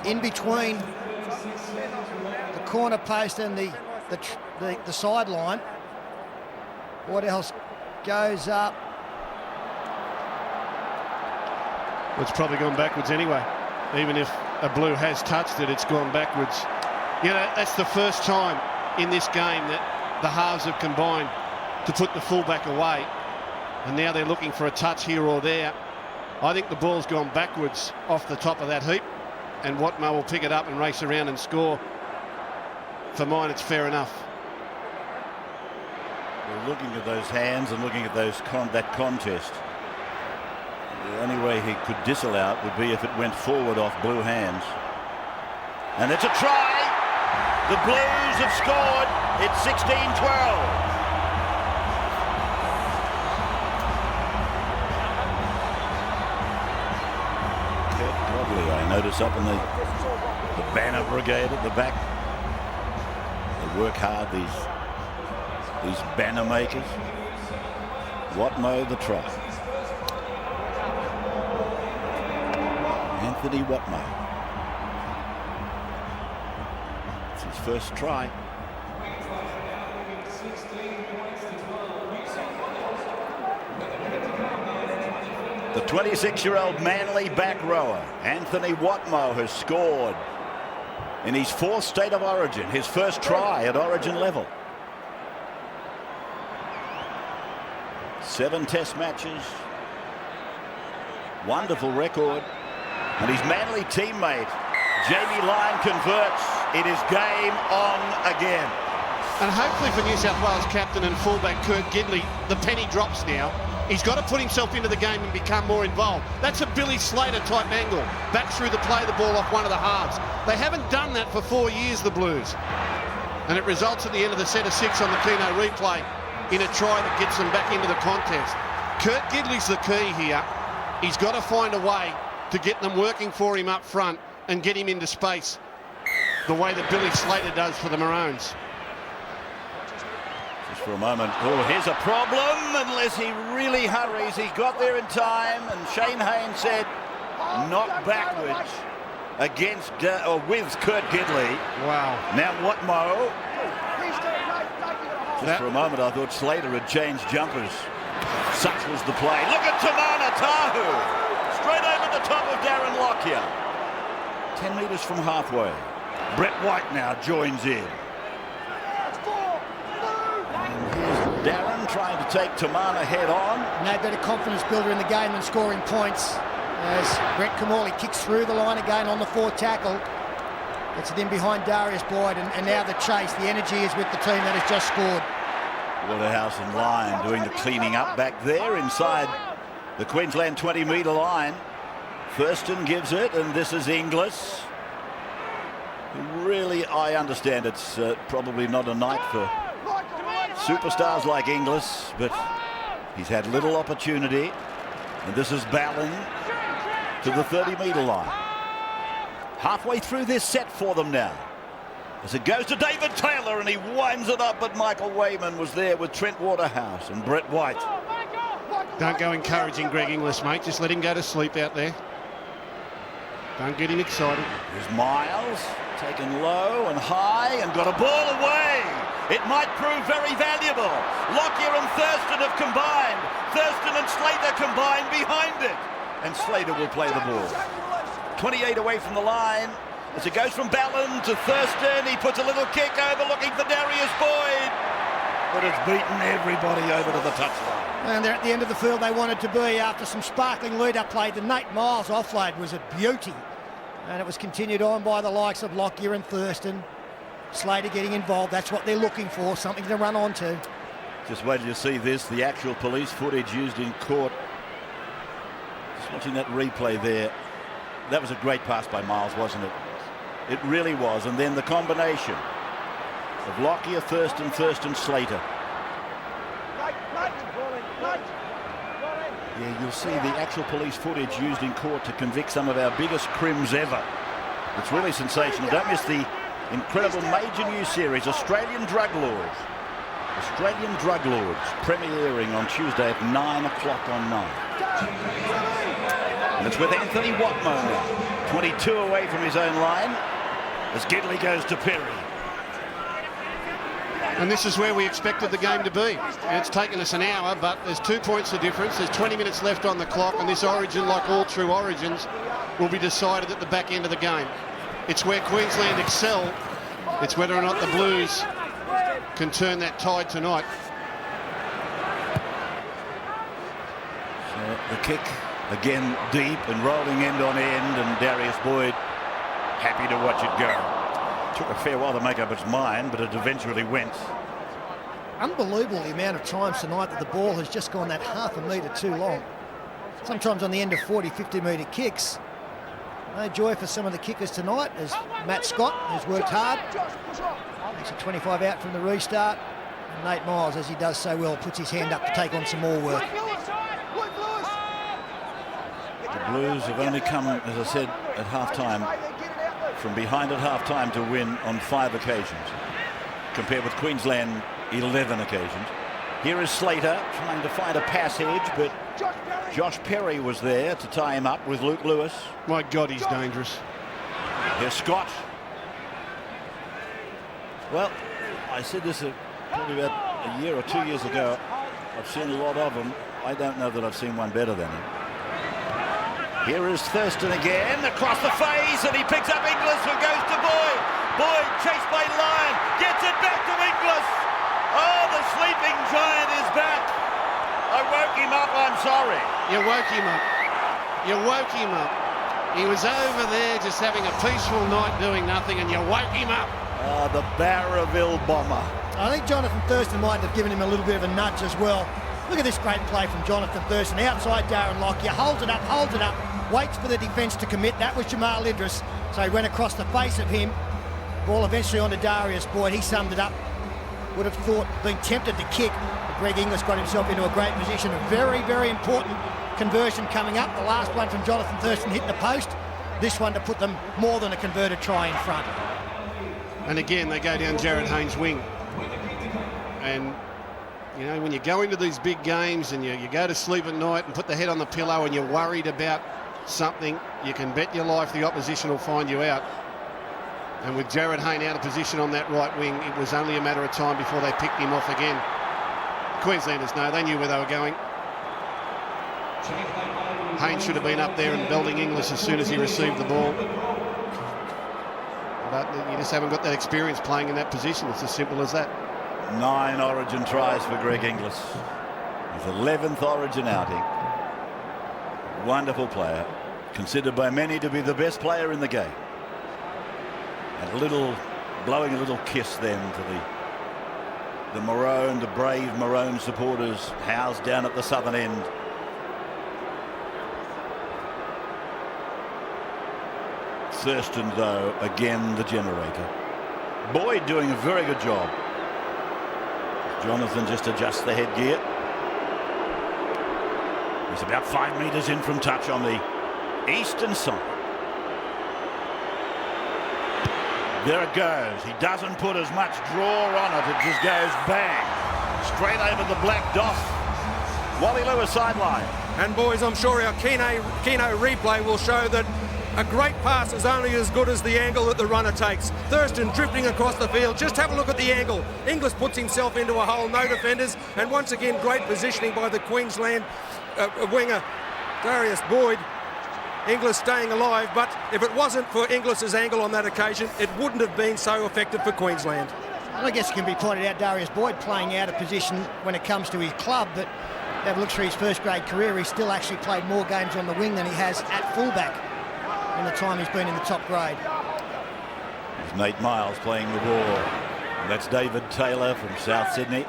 In between the corner post and the sideline. Waterhouse goes up. Well, it's probably gone backwards anyway. Even if a blue has touched it, it's gone backwards. You know, that's the first time in this game that the halves have combined to put the fullback away. And now they're looking for a touch here or there. I think the ball's gone backwards off the top of that heap. And Watmo will pick it up and race around and score. For mine, it's fair enough. We're looking at those hands and looking at that contest. The only way he could disallow it would be if it went forward off blue hands. And it's a try. The Blues have scored. It's 16-12. I notice up in the banner brigade at the back. They work hard, these banner makers. Watmo the try. Anthony Watmo. It's his first try. The 26-year-old Manly back rower, Anthony Watmo, has scored in his 4th State of Origin, his first try at Origin level. 7 test matches, wonderful record, and his Manly teammate, Jamie Lyon, converts. It is game on again. And hopefully for New South Wales captain and fullback Kurt Gidley, the penny drops now. He's got to put himself into the game and become more involved. That's a Billy Slater type angle. Back through the play the ball off one of the halves. They haven't done that for 4 years, the Blues. And it results at the end of the set of 6 on the Keno replay in a try that gets them back into the contest. Kurt Gidley's the key here. He's got to find a way to get them working for him up front and get him into space the way that Billy Slater does for the Maroons. For a moment. Oh, here's a problem unless he really hurries. He got there in time, and Shane Hayne said knock backwards against with Kurt Gidley. Wow. Now Watmo. Just for a moment I thought Slater had changed jumpers. Such was the play. Look at Tamana Tahu. Straight over the top of Darren Lockyer. 10 metres from halfway. Brett White now joins in. Darren trying to take Tamana head on. No better confidence builder in the game than scoring points as Brett Kamali kicks through the line again on the 4th tackle. Gets it in behind Darius Boyd, and now the chase. The energy is with the team that has just scored. Waterhouse and Lyon doing the cleaning up back there inside the Queensland 20-metre line. Thurston gives it, and this is Inglis. Really, I understand it's probably not a night for superstars like Inglis, but he's had little opportunity. And this is Ballin to the 30-metre line. Halfway through this set for them now. As it goes to David Taylor, and he winds it up, but Michael Wayman was there with Trent Waterhouse and Brett White. Don't go encouraging Greg Inglis, mate. Just let him go to sleep out there. Don't get him excited. Here's Miles, taken low and high, and got a ball away. It might prove very valuable. Lockyer and Thurston have combined. Thurston and Slater combined behind it. And Slater will play the ball. 28 away from the line. As it goes from Ballin to Thurston, he puts a little kick over looking for Darius Boyd. But it's beaten everybody over to the touchline. And they're at the end of the field they wanted to be after some sparkling lead-up play. The Nate Miles offload was a beauty. And it was continued on by the likes of Lockyer and Thurston. Slater getting involved. That's what they're looking for, something to run on to. Just wait till you see this, the actual police footage used in court. Just watching that replay there. That was a great pass by Miles, wasn't it? It really was. And then the combination of Lockyer, Thurston, Slater. Yeah, you'll see the actual police footage used in court to convict some of our biggest crims ever. It's really sensational. Don't miss the incredible major news series, Australian Drug Lords. Australian Drug Lords, premiering on Tuesday at 9 o'clock on 9. And it's with Anthony Watmo now, 22 away from his own line, as Gidley goes to Perry. And this is where we expected the game to be. It's taken us an hour, but there's 2 points of difference. There's 20 minutes left on the clock, and this Origin, like all true Origins, will be decided at the back end of the game. It's where Queensland excel. It's whether or not the Blues can turn that tide tonight. So the kick again deep and rolling end on end, and Darius Boyd happy to watch it go. Took a fair while to make up its mind, but it eventually went. Unbelievable the amount of times tonight that the ball has just gone that half a metre too long. Sometimes on the end of 40, 50-metre kicks. No joy for some of the kickers tonight, as Matt Scott has worked hard. Makes a 25 out from the restart. And Nate Miles, as he does so well, puts his hand up to take on some more work. The Blues have only come, as I said, at half-time, from behind at half-time to win on 5 occasions, compared with Queensland 11 occasions. Here is Slater trying to find a passage, but Josh Perry was there to tie him up with Luke Lewis. My God, he's dangerous. Here's Scott. Well, I said this probably about a year or 2 years ago. I've seen a lot of them. I don't know that I've seen one better than him. Here is Thurston again, across the face, and he picks up Inglis, who goes to Boyd. Boyd, chased by Lyon, gets it back to Inglis. Oh, the sleeping giant is back. I woke him up, I'm sorry. You woke him up. You woke him up. He was over there just having a peaceful night doing nothing, and you woke him up. The Barraville bomber. I think Jonathan Thurston might have given him a little bit of a nudge as well. Look at this great play from Jonathan Thurston. Outside Darren Lockyer, holds it up, waits for the defence to commit. That was Jamal Idris. So he went across the face of him. Ball eventually onto Darius Boyd. He summed it up. Would have thought, been tempted to kick. But Greg Inglis got himself into a great position. A very, very important conversion coming up. The last one from Jonathan Thurston hit the post. This one to put them more than a converted try in front. And again, they go down Jared Haynes' wing. And you know, when you go into these big games and you go to sleep at night and put the head on the pillow and you're worried about something, you can bet your life the opposition will find you out. And with Jared Hayne out of position on that right wing, it was only a matter of time before they picked him off again. Queenslanders know, they knew where they were going. Hayne should have been up there and belting Inglis as soon as he received the ball. But you just haven't got that experience playing in that position. It's as simple as that. 9 Origin tries for Greg Inglis. His 11th Origin outing. Wonderful player. Considered by many to be the best player in the game. And blowing a little kiss then to the brave Maroon supporters housed down at the southern end. Thurston, though, again the generator. Boyd doing a very good job. Jonathan just adjusts the headgear. He's about 5 metres in from touch on the eastern side. There it goes. He doesn't put as much draw on it. It just goes bang. Straight over the black dot. Wally Lewis sideline. And boys, I'm sure our Keno replay will show that a great pass is only as good as the angle that the runner takes. Thurston drifting across the field. Just have a look at the angle. Inglis puts himself into a hole, no defenders, and once again great positioning by the Queensland winger Darius Boyd. Inglis staying alive, but if it wasn't for Inglis's angle on that occasion, it wouldn't have been so effective for Queensland. Well, I guess it can be pointed out, Darius Boyd playing out of position when it comes to his club, but have a look through his first grade career, he's still actually played more games on the wing than he has at fullback in the time he's been in the top grade. It's Nate Miles playing the ball. That's David Taylor from South Sydney.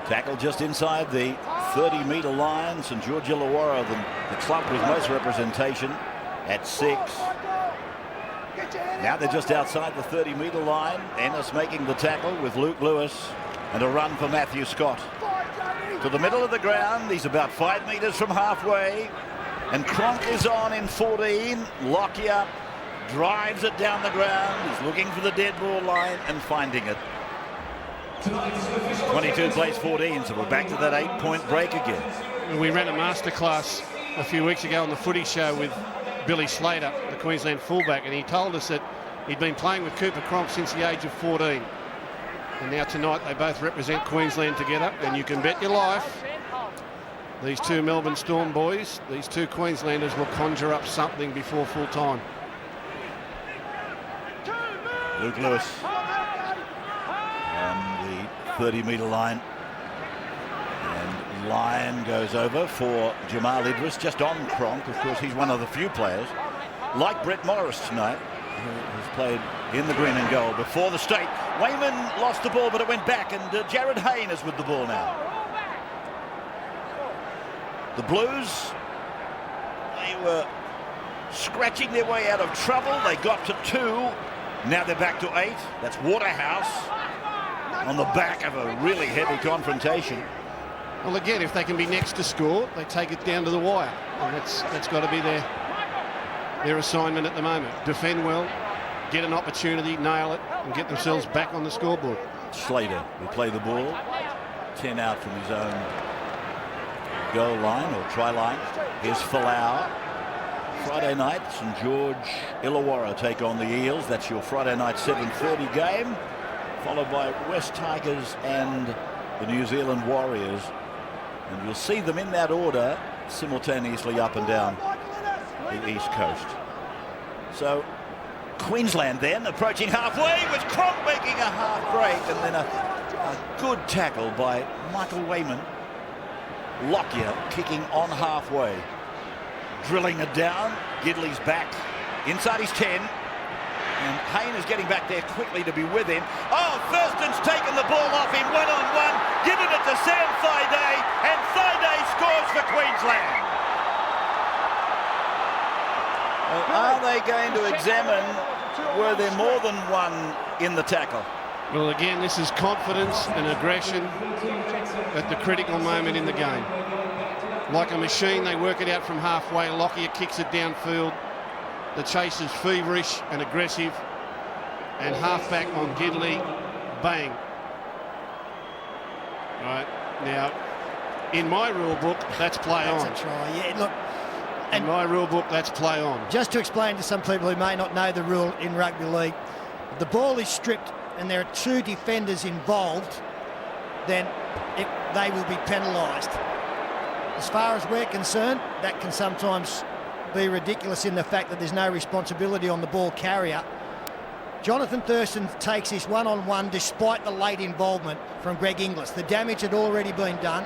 Tackle just inside the 30-metre line. St George Illawarra, the club with most representation at 6. Now they're just outside the 30-metre line. Ennis making the tackle with Luke Lewis, and a run for Matthew Scott. to the middle of the ground. He's about 5 metres from halfway. And Cronk is on in 14. Lockyer drives it down the ground. He's looking for the dead ball line and finding it. 22 plays 14, so we're back to that 8-point break again. We ran a masterclass a few weeks ago on the footy show with Billy Slater, the Queensland fullback, and he told us that he'd been playing with Cooper Cronk since the age of 14. And now tonight they both represent Queensland together, and you can bet your life these two Melbourne Storm boys, these two Queenslanders will conjure up something before full time. Luke Lewis on the 30-metre line. And Lyon goes over for Jamal Idris, just on Cronk. Of course, he's one of the few players, like Brett Morris tonight, who has played in the green and gold before the state. Wayman lost the ball, but it went back, and Jared Hayne is with the ball now. The Blues, they were scratching their way out of trouble. They got to 2. Now they're back to 8. That's Waterhouse on the back of a really heavy confrontation. Well, again, if they can be next to score, they take it down to the wire. And that's got to be their assignment at the moment. Defend well, get an opportunity, nail it, and get themselves back on the scoreboard. Slater will play the ball. 10 out from his own goal line or try line. Here's Folau. Friday night, St George Illawarra take on the Eels. That's your Friday night 7:30 game, followed by West Tigers and the New Zealand Warriors. And you'll see them in that order simultaneously up and down the East Coast. So Queensland then approaching halfway with Cronk making a half break, and then a good tackle by Michael Wayman. Lockyer kicking on halfway, drilling it down. Gidley's back inside his 10, and Hayne is getting back there quickly to be with him. Oh, Thurston's taken the ball off him one-on-one, given it to Sam Thaiday, and Thaiday scores for Queensland. Well, are they going to examine, were there more than one in the tackle? Well, again, this is confidence and aggression at the critical moment in the game. Like a machine, they work it out from halfway. Lockyer kicks it downfield. The chase is feverish and aggressive. And halfback on Gidley, bang. Right, now, in my rule book, that's play on. That's a try, yeah, look. In my rule book, that's play on. Just to explain to some people who may not know the rule in rugby league, if the ball is stripped and there are 2 defenders involved, then they will be penalised. As far as we're concerned, that can sometimes be ridiculous in the fact that there's no responsibility on the ball carrier. Jonathan Thurston takes this one-on-one despite the late involvement from Greg Inglis. The damage had already been done.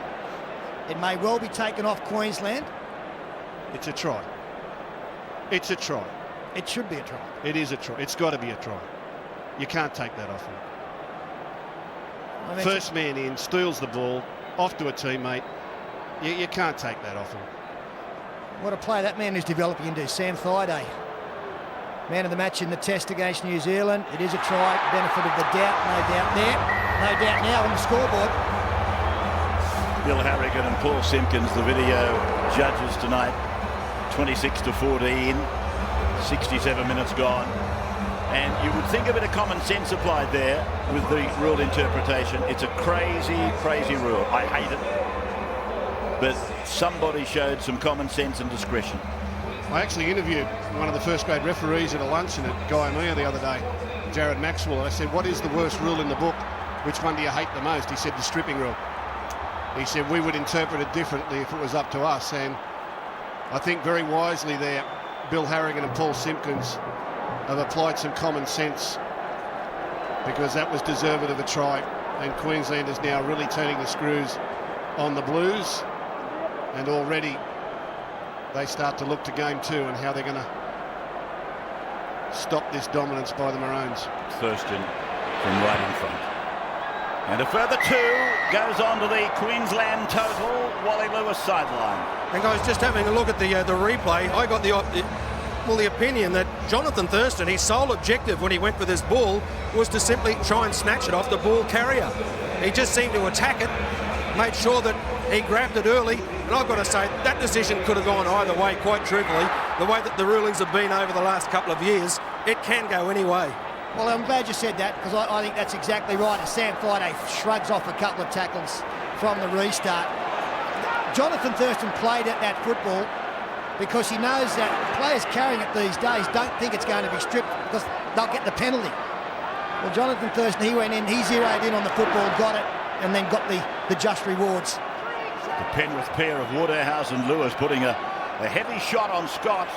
It may well be taken off Queensland. It's a try. It's a try. It should be a try. It is a try. It's got to be a try. You can't take that off him. First man in, steals the ball, off to a teammate. You can't take that off him. What a player that man is developing into, Sam Thaiday. Man of the match in the test against New Zealand. It is a try. Benefit of the doubt, no doubt there. No doubt now on the scoreboard. Bill Harrigan and Paul Simpkins, the video judges tonight. 26-14, 67 minutes gone. And you would think a bit of common sense applied there with the rule interpretation. It's a crazy, crazy rule. I hate it. But somebody showed some common sense and discretion. I actually interviewed one of the first grade referees at a luncheon at Guyamea the other day, Jared Maxwell. I said, what is the worst rule in the book? Which one do you hate the most? He said, the stripping rule. He said, we would interpret it differently if it was up to us. And I think very wisely there, Bill Harrigan and Paul Simpkins have applied some common sense, because that was deserving of a try. And Queensland is now really turning the screws on the Blues. And already they start to look to game 2 and how they're going to stop this dominance by the Maroons. Thurston from right in front. And a further 2 goes on to the Queensland total. Wally Lewis sideline. And guys, just having a look at the replay, I got the opinion that Jonathan Thurston, his sole objective when he went with his ball was to simply try and snatch it off the ball carrier. He just seemed to attack it, made sure that He grabbed it early, and I've got to say, that decision could have gone either way, quite truthfully. The way that the rulings have been over the last couple of years, it can go any way. Well, I'm glad you said that, because I think that's exactly right. As Sam Friday shrugs off a couple of tackles from the restart. Jonathan Thurston played at that football because he knows that players carrying it these days don't think it's going to be stripped because they'll get the penalty. Well, Jonathan Thurston, he went in, he zeroed in on the football, got it, and then got the just rewards. The Penrith pair of Waterhouse and Lewis putting a heavy shot on Scott.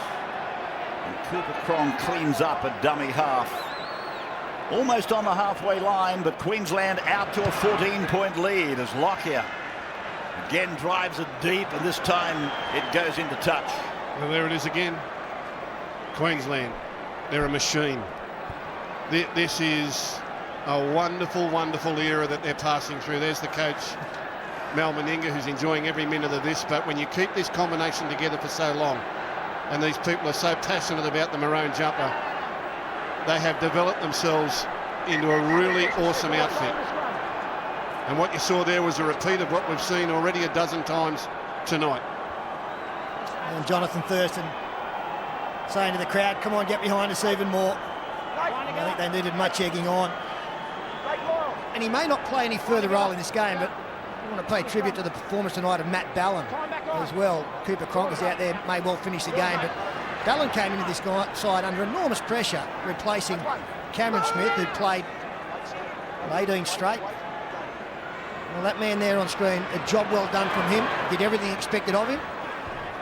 And Cooper Cronk cleans up at dummy half. Almost on the halfway line, but Queensland out to a 14-point lead as Lockyer again drives it deep, and this time it goes into touch. Well, there it is again. Queensland, they're a machine. This is a wonderful, wonderful era that they're passing through. There's the coach, Mal Meninga, who's enjoying every minute of this. But when you keep this combination together for so long, and these people are so passionate about the maroon jumper, they have developed themselves into a really awesome outfit. And what you saw there was a repeat of what we've seen already a dozen times tonight. And Jonathan Thurston saying to the crowd, come on, get behind us even more. I think they needed much egging on. And he may not play any further role in this game, but I want to pay tribute to the performance tonight of Matt Ballon as well. Cooper Cronk was out there, may well finish the game, but Ballon came into this side under enormous pressure, replacing Cameron Smith, who played 18 straight. Well, that man there on screen, a job well done from him, did everything expected of him.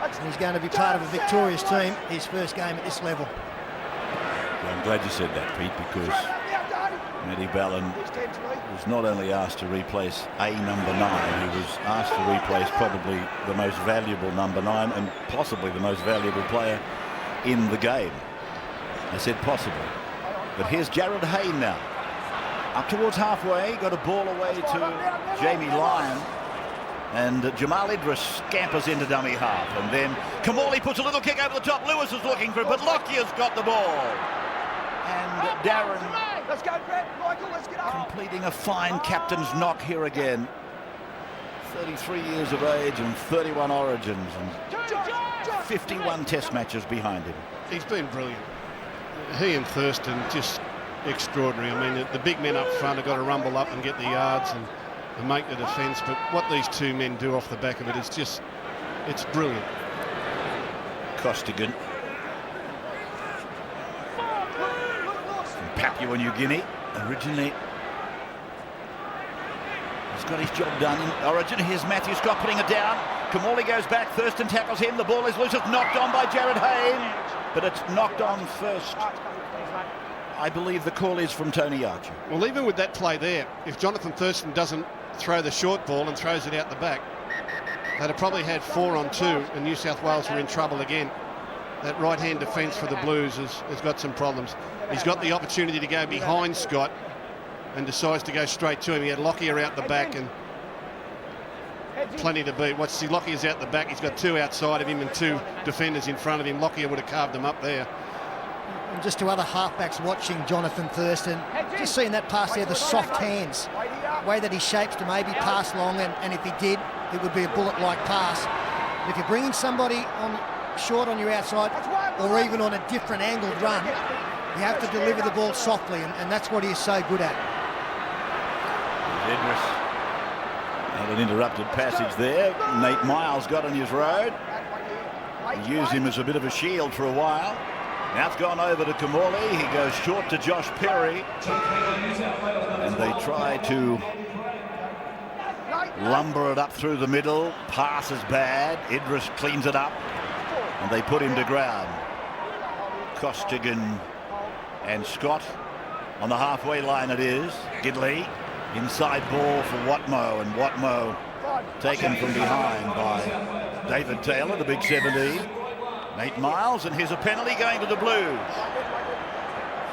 And he's going to be part of a victorious team, his first game at this level. Well, I'm glad you said that, Pete, because Matty Ballon was not only asked to replace a number 9, he was asked to replace probably the most valuable number 9 and possibly the most valuable player in the game. I said possibly. But here's Jared Hayne now. Up towards halfway, got a ball away to Jamie Lyon. And Jamal Idris scampers into dummy half. And then Kamali puts a little kick over the top. Lewis is looking for it, but Lockyer's got the ball. And Darren completing a fine captain's knock here again. 33 years of age and 31 origins and 51 test matches behind him. He's been brilliant. He and Thurston just extraordinary. I mean, the big men up front have got to rumble up and get the yards and make the defence, but what these two men do off the back of it is just, it's brilliant. Costigan from Papua New Guinea originally. He's got his job done in Origin. Here's Matthew Scott putting it down. Kamali goes back, Thurston tackles him, the ball is loose, it's knocked on by Jared Hayne, but it's knocked on first. I believe the call is from Tony Archer. Well, even with that play there, if Jonathan Thurston doesn't throw the short ball and throws it out the back, they'd have probably had 4 on 2, and New South Wales were in trouble again. That right-hand defence for the Blues has got some problems. He's got the opportunity to go behind Scott and decides to go straight to him. He had Lockyer out the back and plenty to beat. Watch, see, Lockyer's out the back. He's got 2 outside of him and 2 defenders in front of him. Lockyer would have carved them up there. And just to other halfbacks watching Jonathan Thurston, just seeing that pass there, the soft hands, the way that he shapes to maybe pass long, and if he did, it would be a bullet-like pass. But if you're bringing somebody on short on your outside or even on a different angled run, you have to deliver the ball softly, and that's what he is so good at. Idris had an interrupted passage there. Nate Miles got on his road. He used him as a bit of a shield for a while. Now it's gone over to Kamali. He goes short to Josh Perry. And they try to lumber it up through the middle. Pass is bad. Idris cleans it up. And they put him to ground. Costigan and Scott on the halfway line it is. Gidley. Inside ball for Watmough. And Watmough taken from behind by David Taylor, the big 17. Nate Miles, and here's a penalty going to the Blues.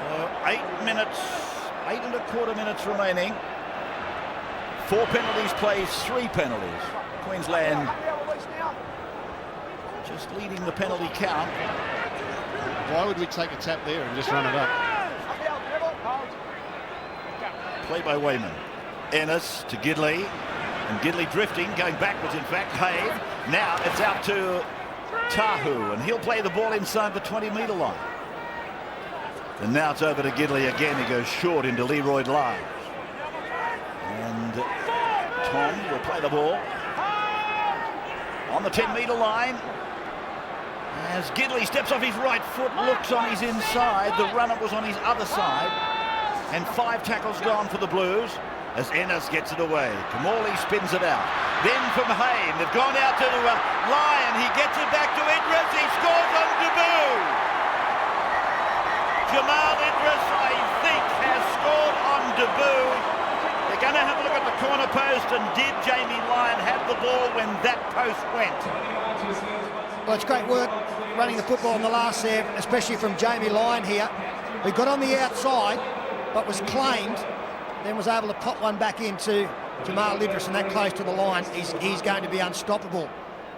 So 8 minutes, 8 1/4 minutes remaining. 4 penalties plays, 3 penalties. Queensland just leading the penalty count. Why would we take a tap there and just run it up? Play by Wayman. Ennis to Gidley. And Gidley drifting, going backwards in fact. Hay. Now it's out to Tahu, and he'll play the ball inside the 20-metre line. And now it's over to Gidley again. He goes short into Leroy Live. And Tom will play the ball on the 10-metre line. As Gidley steps off his right foot, looks on his inside. The runner was on his other side. And 5 tackles gone for the Blues as Ennis gets it away. Kamali spins it out. Then from Hayne, they've gone out to Lyon. He gets it back to Idris. He scores on debut. Jamal Idris, I think, has scored on debut. They're going to have a look at the corner post, and did Jamie Lyon have the ball when that post went? Well, it's great work running the football in the last serve, especially from Jamie Lyon here, who got on the outside but was claimed, then was able to pop one back into Jamal Idris, and that close to the line, he's going to be unstoppable.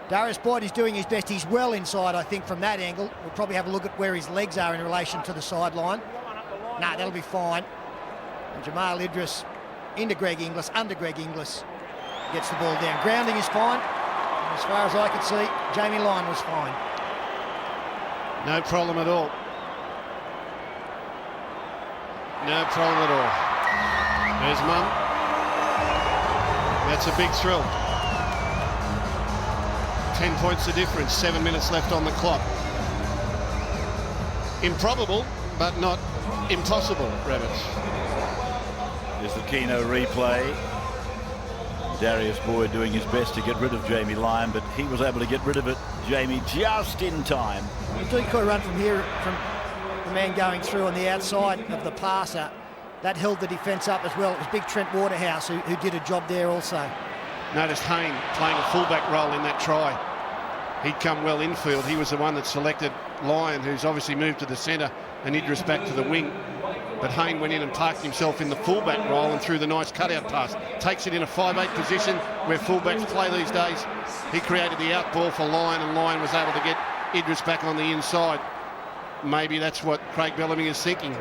Darius Boyd is doing his best. He's well inside, I think, from that angle. We'll probably have a look at where his legs are in relation to the sideline. Nah, that'll be fine. And Jamal Idris into Greg Inglis, under Greg Inglis, gets the ball down. Grounding is fine. And as far as I could see, Jamie Lyon was fine. No problem at all. No problem at all. There's Mum. That's a big thrill. 10 points the difference, 7 minutes left on the clock. Improbable, but not impossible, Rabbits. There's the Keno replay. Darius Boyd doing his best to get rid of Jamie Lyon, but he was able to get rid of it, Jamie, just in time. The decoy run from here, from the man going through on the outside of the passer, that held the defence up as well. It was big Trent Waterhouse who did a job there also. Noticed Hayne playing a fullback role in that try. He'd come well infield. He was the one that selected Lyon, who's obviously moved to the centre, and Idris back to the wing. But Hayne went in and parked himself in the fullback role and threw the nice cutout pass. Takes it in a 5'8" position where fullbacks play these days. He created the out ball for Lyon, and Lyon was able to get Idris back on the inside. Maybe that's what Craig Bellamy is thinking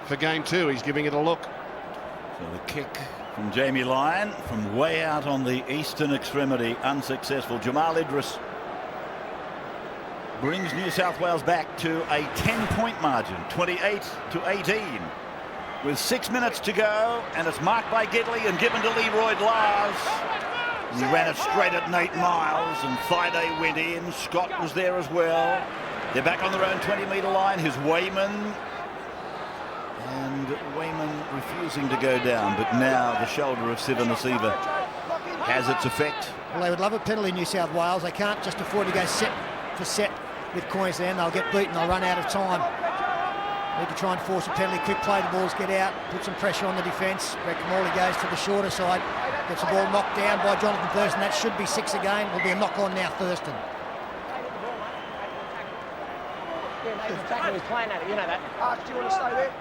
for game 2. He's giving it a look. So the kick from Jamie Lyon from way out on the eastern extremity, unsuccessful. Jamal Idris brings New South Wales back to a 10-point margin, 28-18, with 6 minutes to go, and it's marked by Gidley and given to Leroy Lars. He ran it straight at Nate Miles, and Friday went in. Scott was there as well. They're back on their own 20-metre line. Here's Wayman. And Wayman refusing to go down, but now the shoulder of Siva Nasiva has its effect. Well, they would love a penalty, New South Wales. They can't just afford to go set for set with Queensland. They'll get beaten. They'll run out of time. Need to try and force a penalty. Quick play, the balls get out, put some pressure on the defence. Brett Kamali goes to the shorter side, gets the ball knocked down by Jonathan Thurston. That should be 6 again. Will be a knock on now, Thurston. He's playing at it, you know that. Do you want to stay there?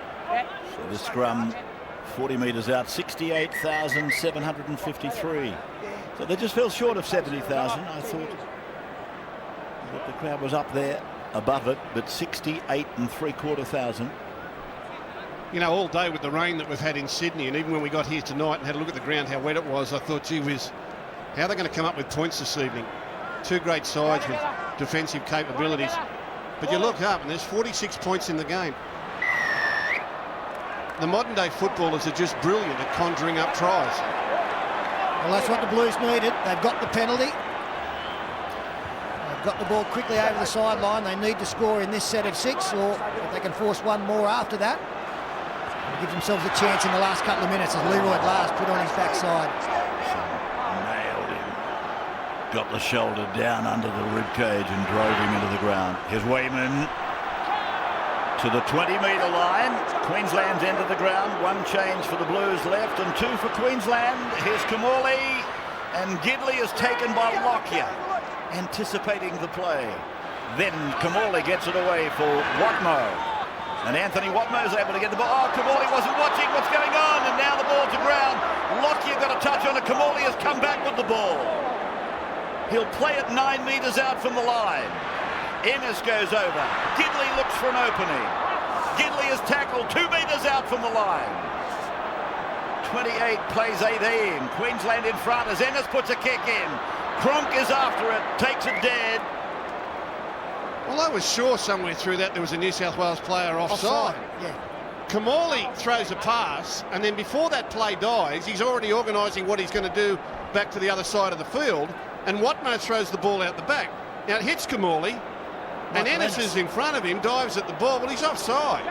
So the scrum 40 metres out, 68,753. So they just fell short of 70,000. I thought that the crowd was up there above it, but 68,750. You know, all day with the rain that we've had in Sydney, and even when we got here tonight and had a look at the ground, how wet it was, I thought, gee whiz, how are they going to come up with points this evening? Two great sides with defensive capabilities. But you look up and there's 46 points in the game. The modern day footballers are just brilliant at conjuring up tries. Well, that's what the Blues needed. They've got the penalty. They've got the ball quickly over the sideline. They need to score in this set of 6, or if they can force one more after that, give themselves a chance in the last couple of minutes as Leroy Lars put on his backside. Nailed him. Got the shoulder down under the rib cage and drove him into the ground. Here's Wayman to the 20-metre line. Queensland's end of the ground. 1 change for the Blues left and 2 for Queensland. Here's Kamali, and Gidley is taken by Lockyer, anticipating the play. Then Kamali gets it away for Watmo, and Anthony Watmo is able to get the ball. Oh, Kamali wasn't watching what's going on, and now the ball to ground. Lockyer got a touch on it. Kamali has come back with the ball. He'll play it 9 metres out from the line. Ennis goes over. Gidley looks for an opening. Gidley is tackled 2 metres out from the line. 28 plays 18. Queensland in front as Ennis puts a kick in. Cronk is after it, takes it dead. Well, I was sure somewhere through that there was a New South Wales player offside. Yeah. Kamali throws a pass, and then before that play dies, he's already organising what he's going to do back to the other side of the field, and Watmo throws the ball out the back. Now it hits Kamali, and Ennis is in front of him, dives at the ball, but he's offside.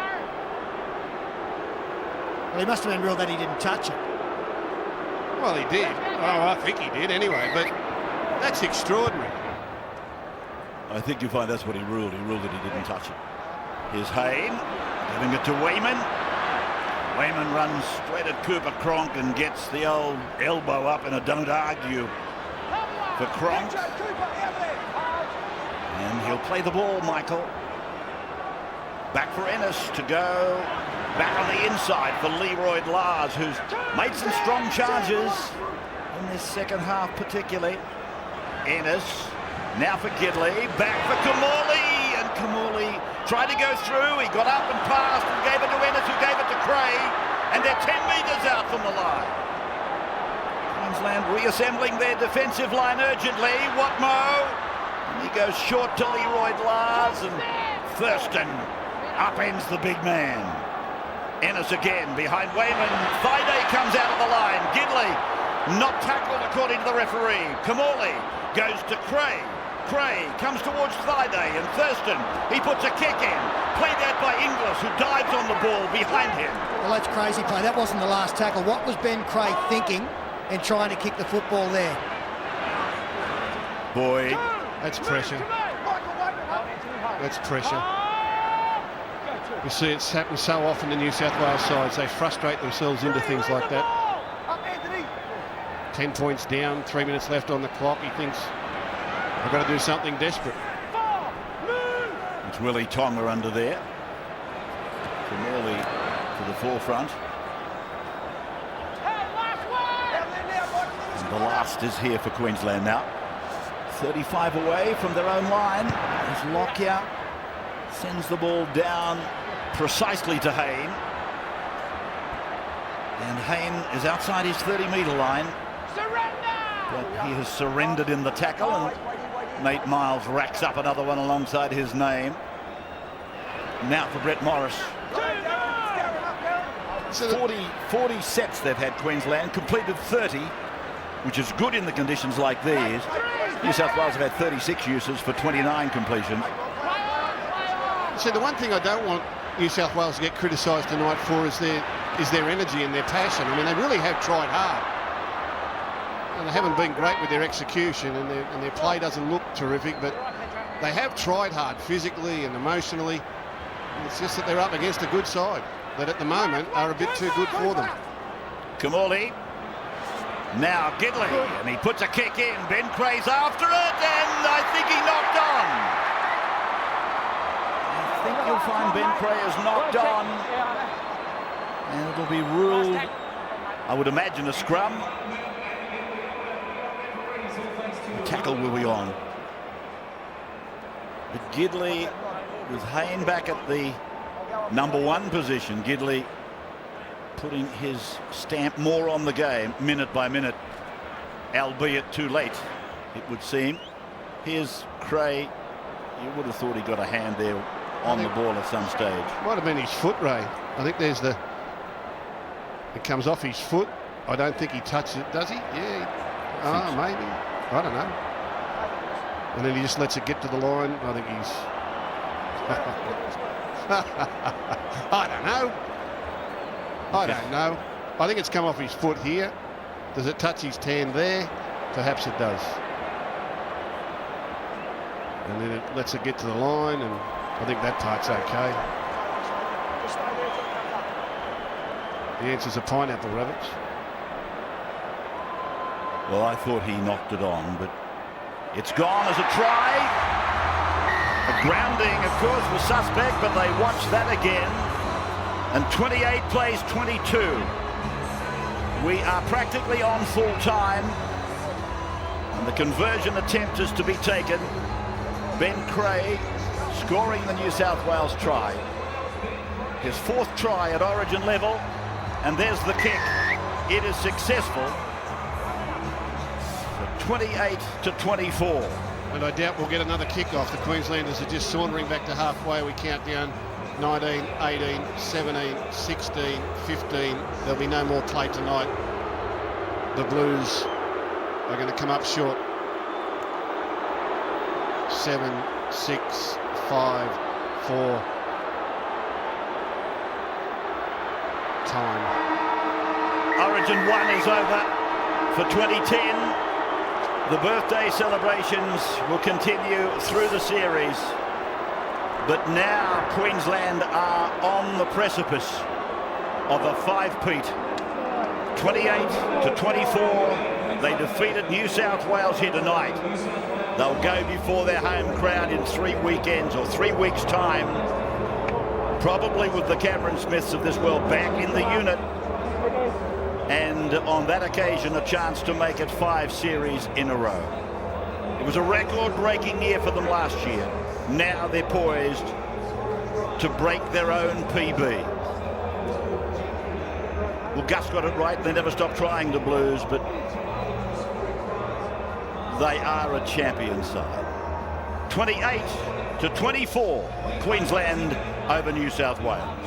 Well, he must have been real that he didn't touch it. Well, he did. Oh, I think he did anyway, but that's extraordinary. I think you find that's what he ruled. He ruled that he didn't touch it. Here's Hayne, giving it to Wayman. Wayman runs straight at Cooper Cronk and gets the old elbow up in a don't argue for Cronk. And he'll play the ball, Michael. Back for Ennis to go. Back on the inside for Leroy Lars, who's made some strong charges in this second half particularly. Ennis, now for Gidley, back for Kamali, and Kamali tried to go through, he got up and passed and gave it to Ennis, who gave it to Cray, and they're 10 metres out from the line. Queensland reassembling their defensive line urgently. Watmo, and he goes short to Leroy Lars, and Thurston upends the big man. Ennis again behind Wayman. Thaiday comes out of the line. Gidley not tackled according to the referee. Kamali goes to Cray. Cray comes towards Thaiday, and Thurston, he puts a kick in. Played out by Inglis, who dives on the ball behind him. Well, that's crazy play. That wasn't the last tackle. What was Ben Cray thinking in trying to kick the football there? Boyd. That's pressure. That's pressure. We see it's happened so often in New South Wales sides. They frustrate themselves into things like that. 10 points down, 3 minutes left on the clock. He thinks, I've got to do something desperate. It's Willie Tonga under there. Kamali to the forefront. And the last is here for Queensland now. 35 away from their own line. As Lockyer sends the ball down precisely to Hayne. And Hayne is outside his 30-metre line. But he has surrendered in the tackle, and Nate Miles racks up another one alongside his name. Now for Brett Morris. 40 sets they've had, Queensland, completed 30, which is good in the conditions like these. New South Wales have had 36 uses for 29 completions. See, the one thing I don't want New South Wales to get criticised tonight for is their energy and their passion. I mean, they really have tried hard. And they haven't been great with their execution, and their play doesn't look terrific, but they have tried hard physically and emotionally. It's just that they're up against a good side that at the moment are a bit too good for them. Kamali. Now Gidley, and he puts a kick in. Ben Cray's after it, and I think he knocked on. I think you'll find Ben Cray is knocked on, and it'll be ruled, I would imagine, a scrum. The tackle will be on. But Gidley, with Hayne back at the #1 position, Gidley putting his stamp more on the game minute by minute, albeit too late, it would seem. Here's Cray. You would have thought he got a hand there on the ball at some stage. Might have been his foot, Ray. I think there's the... It comes off his foot. I don't think he touches it, does he? Yeah. Oh, maybe. I don't know. And then he just lets it get to the line. I think he's... I don't know. I don't know. I think it's come off his foot here. Does it touch his tan there? Perhaps it does. And then it lets it get to the line, and I think that part's okay. The answer's a pineapple, Rabbits. Well, I thought he knocked it on, but it's gone as a try. A grounding, of course, was suspect, but they watched that again. And 28 plays 22. We are practically on full time, and the conversion attempt is to be taken. Ben Cray scoring the New South Wales try. His 4th try at Origin level, and there's the kick it is successful. 28-24. And I doubt we'll get another kick-off. The Queenslanders are just sauntering back to halfway. We count down 19, 18, 17, 16, 15. There'll be no more play tonight. The Blues are going to come up short. 7, 6, 5, 4. Time. Origin 1 is over for 2010. The birthday celebrations will continue through the series. But now Queensland are on the precipice of a five-peat. 28-24. They defeated New South Wales here tonight. They'll go before their home crowd in 3 weekends or 3 weeks' time. Probably with the Cameron Smiths of this world back in the unit. And on that occasion, a chance to make it 5 series in a row. It was a record-breaking year for them last year. Now they're poised to break their own PB. Well, Gus got it right. They never stopped trying, the Blues, but they are a champion side. 28-24, Queensland over New South Wales.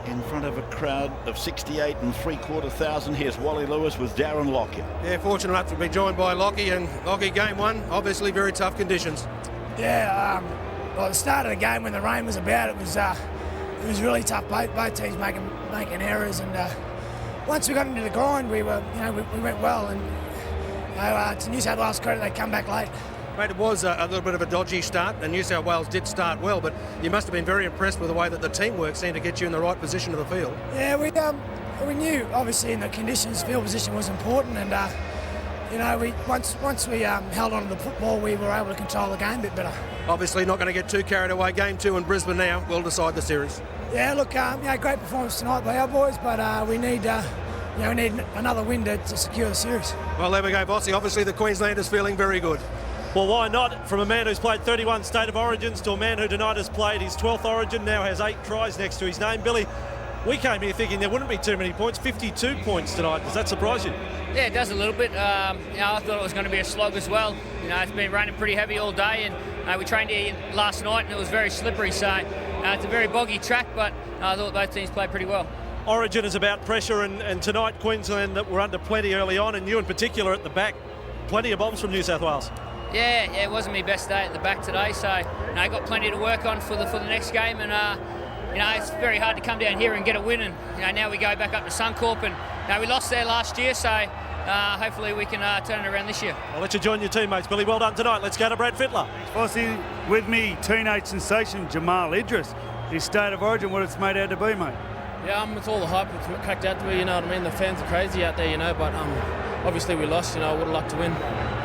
In front of a crowd of 68,750. Here's Wally Lewis with Darren Lockyer. Yeah, fortunate enough to be joined by Lockie, and Lockie, game one, obviously very tough conditions. Yeah, well, the start of the game when the rain was about, it was really tough. Both teams making errors, and once we got into the grind, we went well, and to New South Wales' credit, they come back late. Mate, it was a little bit of a dodgy start, and New South Wales did start well, but you must have been very impressed with the way that the teamwork seemed to get you in the right position of the field. Yeah, we knew, obviously, in the conditions, field position was important, and once we held on to the football, we were able to control the game a bit better. Obviously not going to get too carried away. Game 2 in Brisbane now will decide the series. Yeah, look, great performance tonight by our boys, but we need another win to secure the series. Well, there we go, Voss. Obviously the Queenslanders feeling very good. Well, why not? From a man who's played 31 State of Origins to a man who tonight has played his 12th Origin, now has 8 tries next to his name. Billy, we came here thinking there wouldn't be too many points. 52 points tonight. Does that surprise you? Yeah, it does a little bit. I thought it was going to be a slog as well. It's been raining pretty heavy all day, and we trained here last night, and it was very slippery. So it's a very boggy track, but I thought both teams played pretty well. Origin is about pressure, and tonight Queensland that were under plenty early on, and you in particular at the back. Plenty of bombs from New South Wales. Yeah, it wasn't my best day at the back today, so I got plenty to work on for the next game, and it's very hard to come down here and get a win, and now we go back up to Suncorp, and we lost there last year, so hopefully we can turn it around this year. I'll let you join your teammates, Billy. Well done tonight. Let's go to Brad Fittler. Vossi, with me, teenage sensation Jamal Idris. His State of Origin, what it's made out to be, mate. Yeah, it's all the hype it's cracked out to be, you know what I mean? The fans are crazy out there, but obviously we lost, I would have liked to win.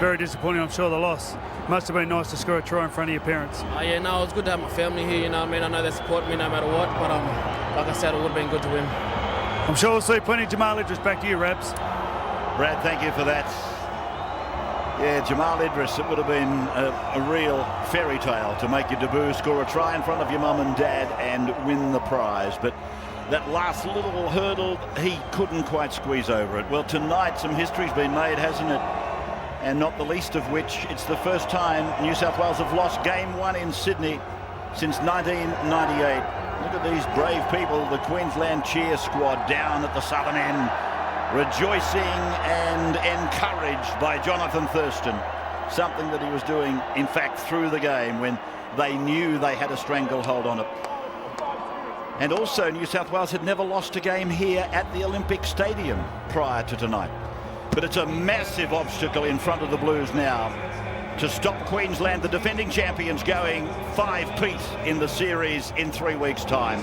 Very disappointing, I'm sure, the loss. Must have been nice to score a try in front of your parents. Yeah, no, it was good to have my family here, I know they support me no matter what, but like I said, it would have been good to win. I'm sure we'll see plenty of Jamal Idris. Back to you, Rabs. Brad, thank you for that. Yeah, Jamal Idris, it would have been a real fairy tale to make your debut, score a try in front of your mum and dad and win the prize. But that last little hurdle, he couldn't quite squeeze over it. Well, tonight some history's been made, hasn't it? And not the least of which, it's the first time New South Wales have lost game 1 in Sydney since 1998. Look at these brave people, the Queensland cheer squad down at the southern end, rejoicing and encouraged by Jonathan Thurston. Something that he was doing, in fact, through the game when they knew they had a stranglehold on it. And also, New South Wales had never lost a game here at the Olympic Stadium prior to tonight. But it's a massive obstacle in front of the Blues now to stop Queensland, the defending champions, going 5-peat in the series in 3 weeks' time.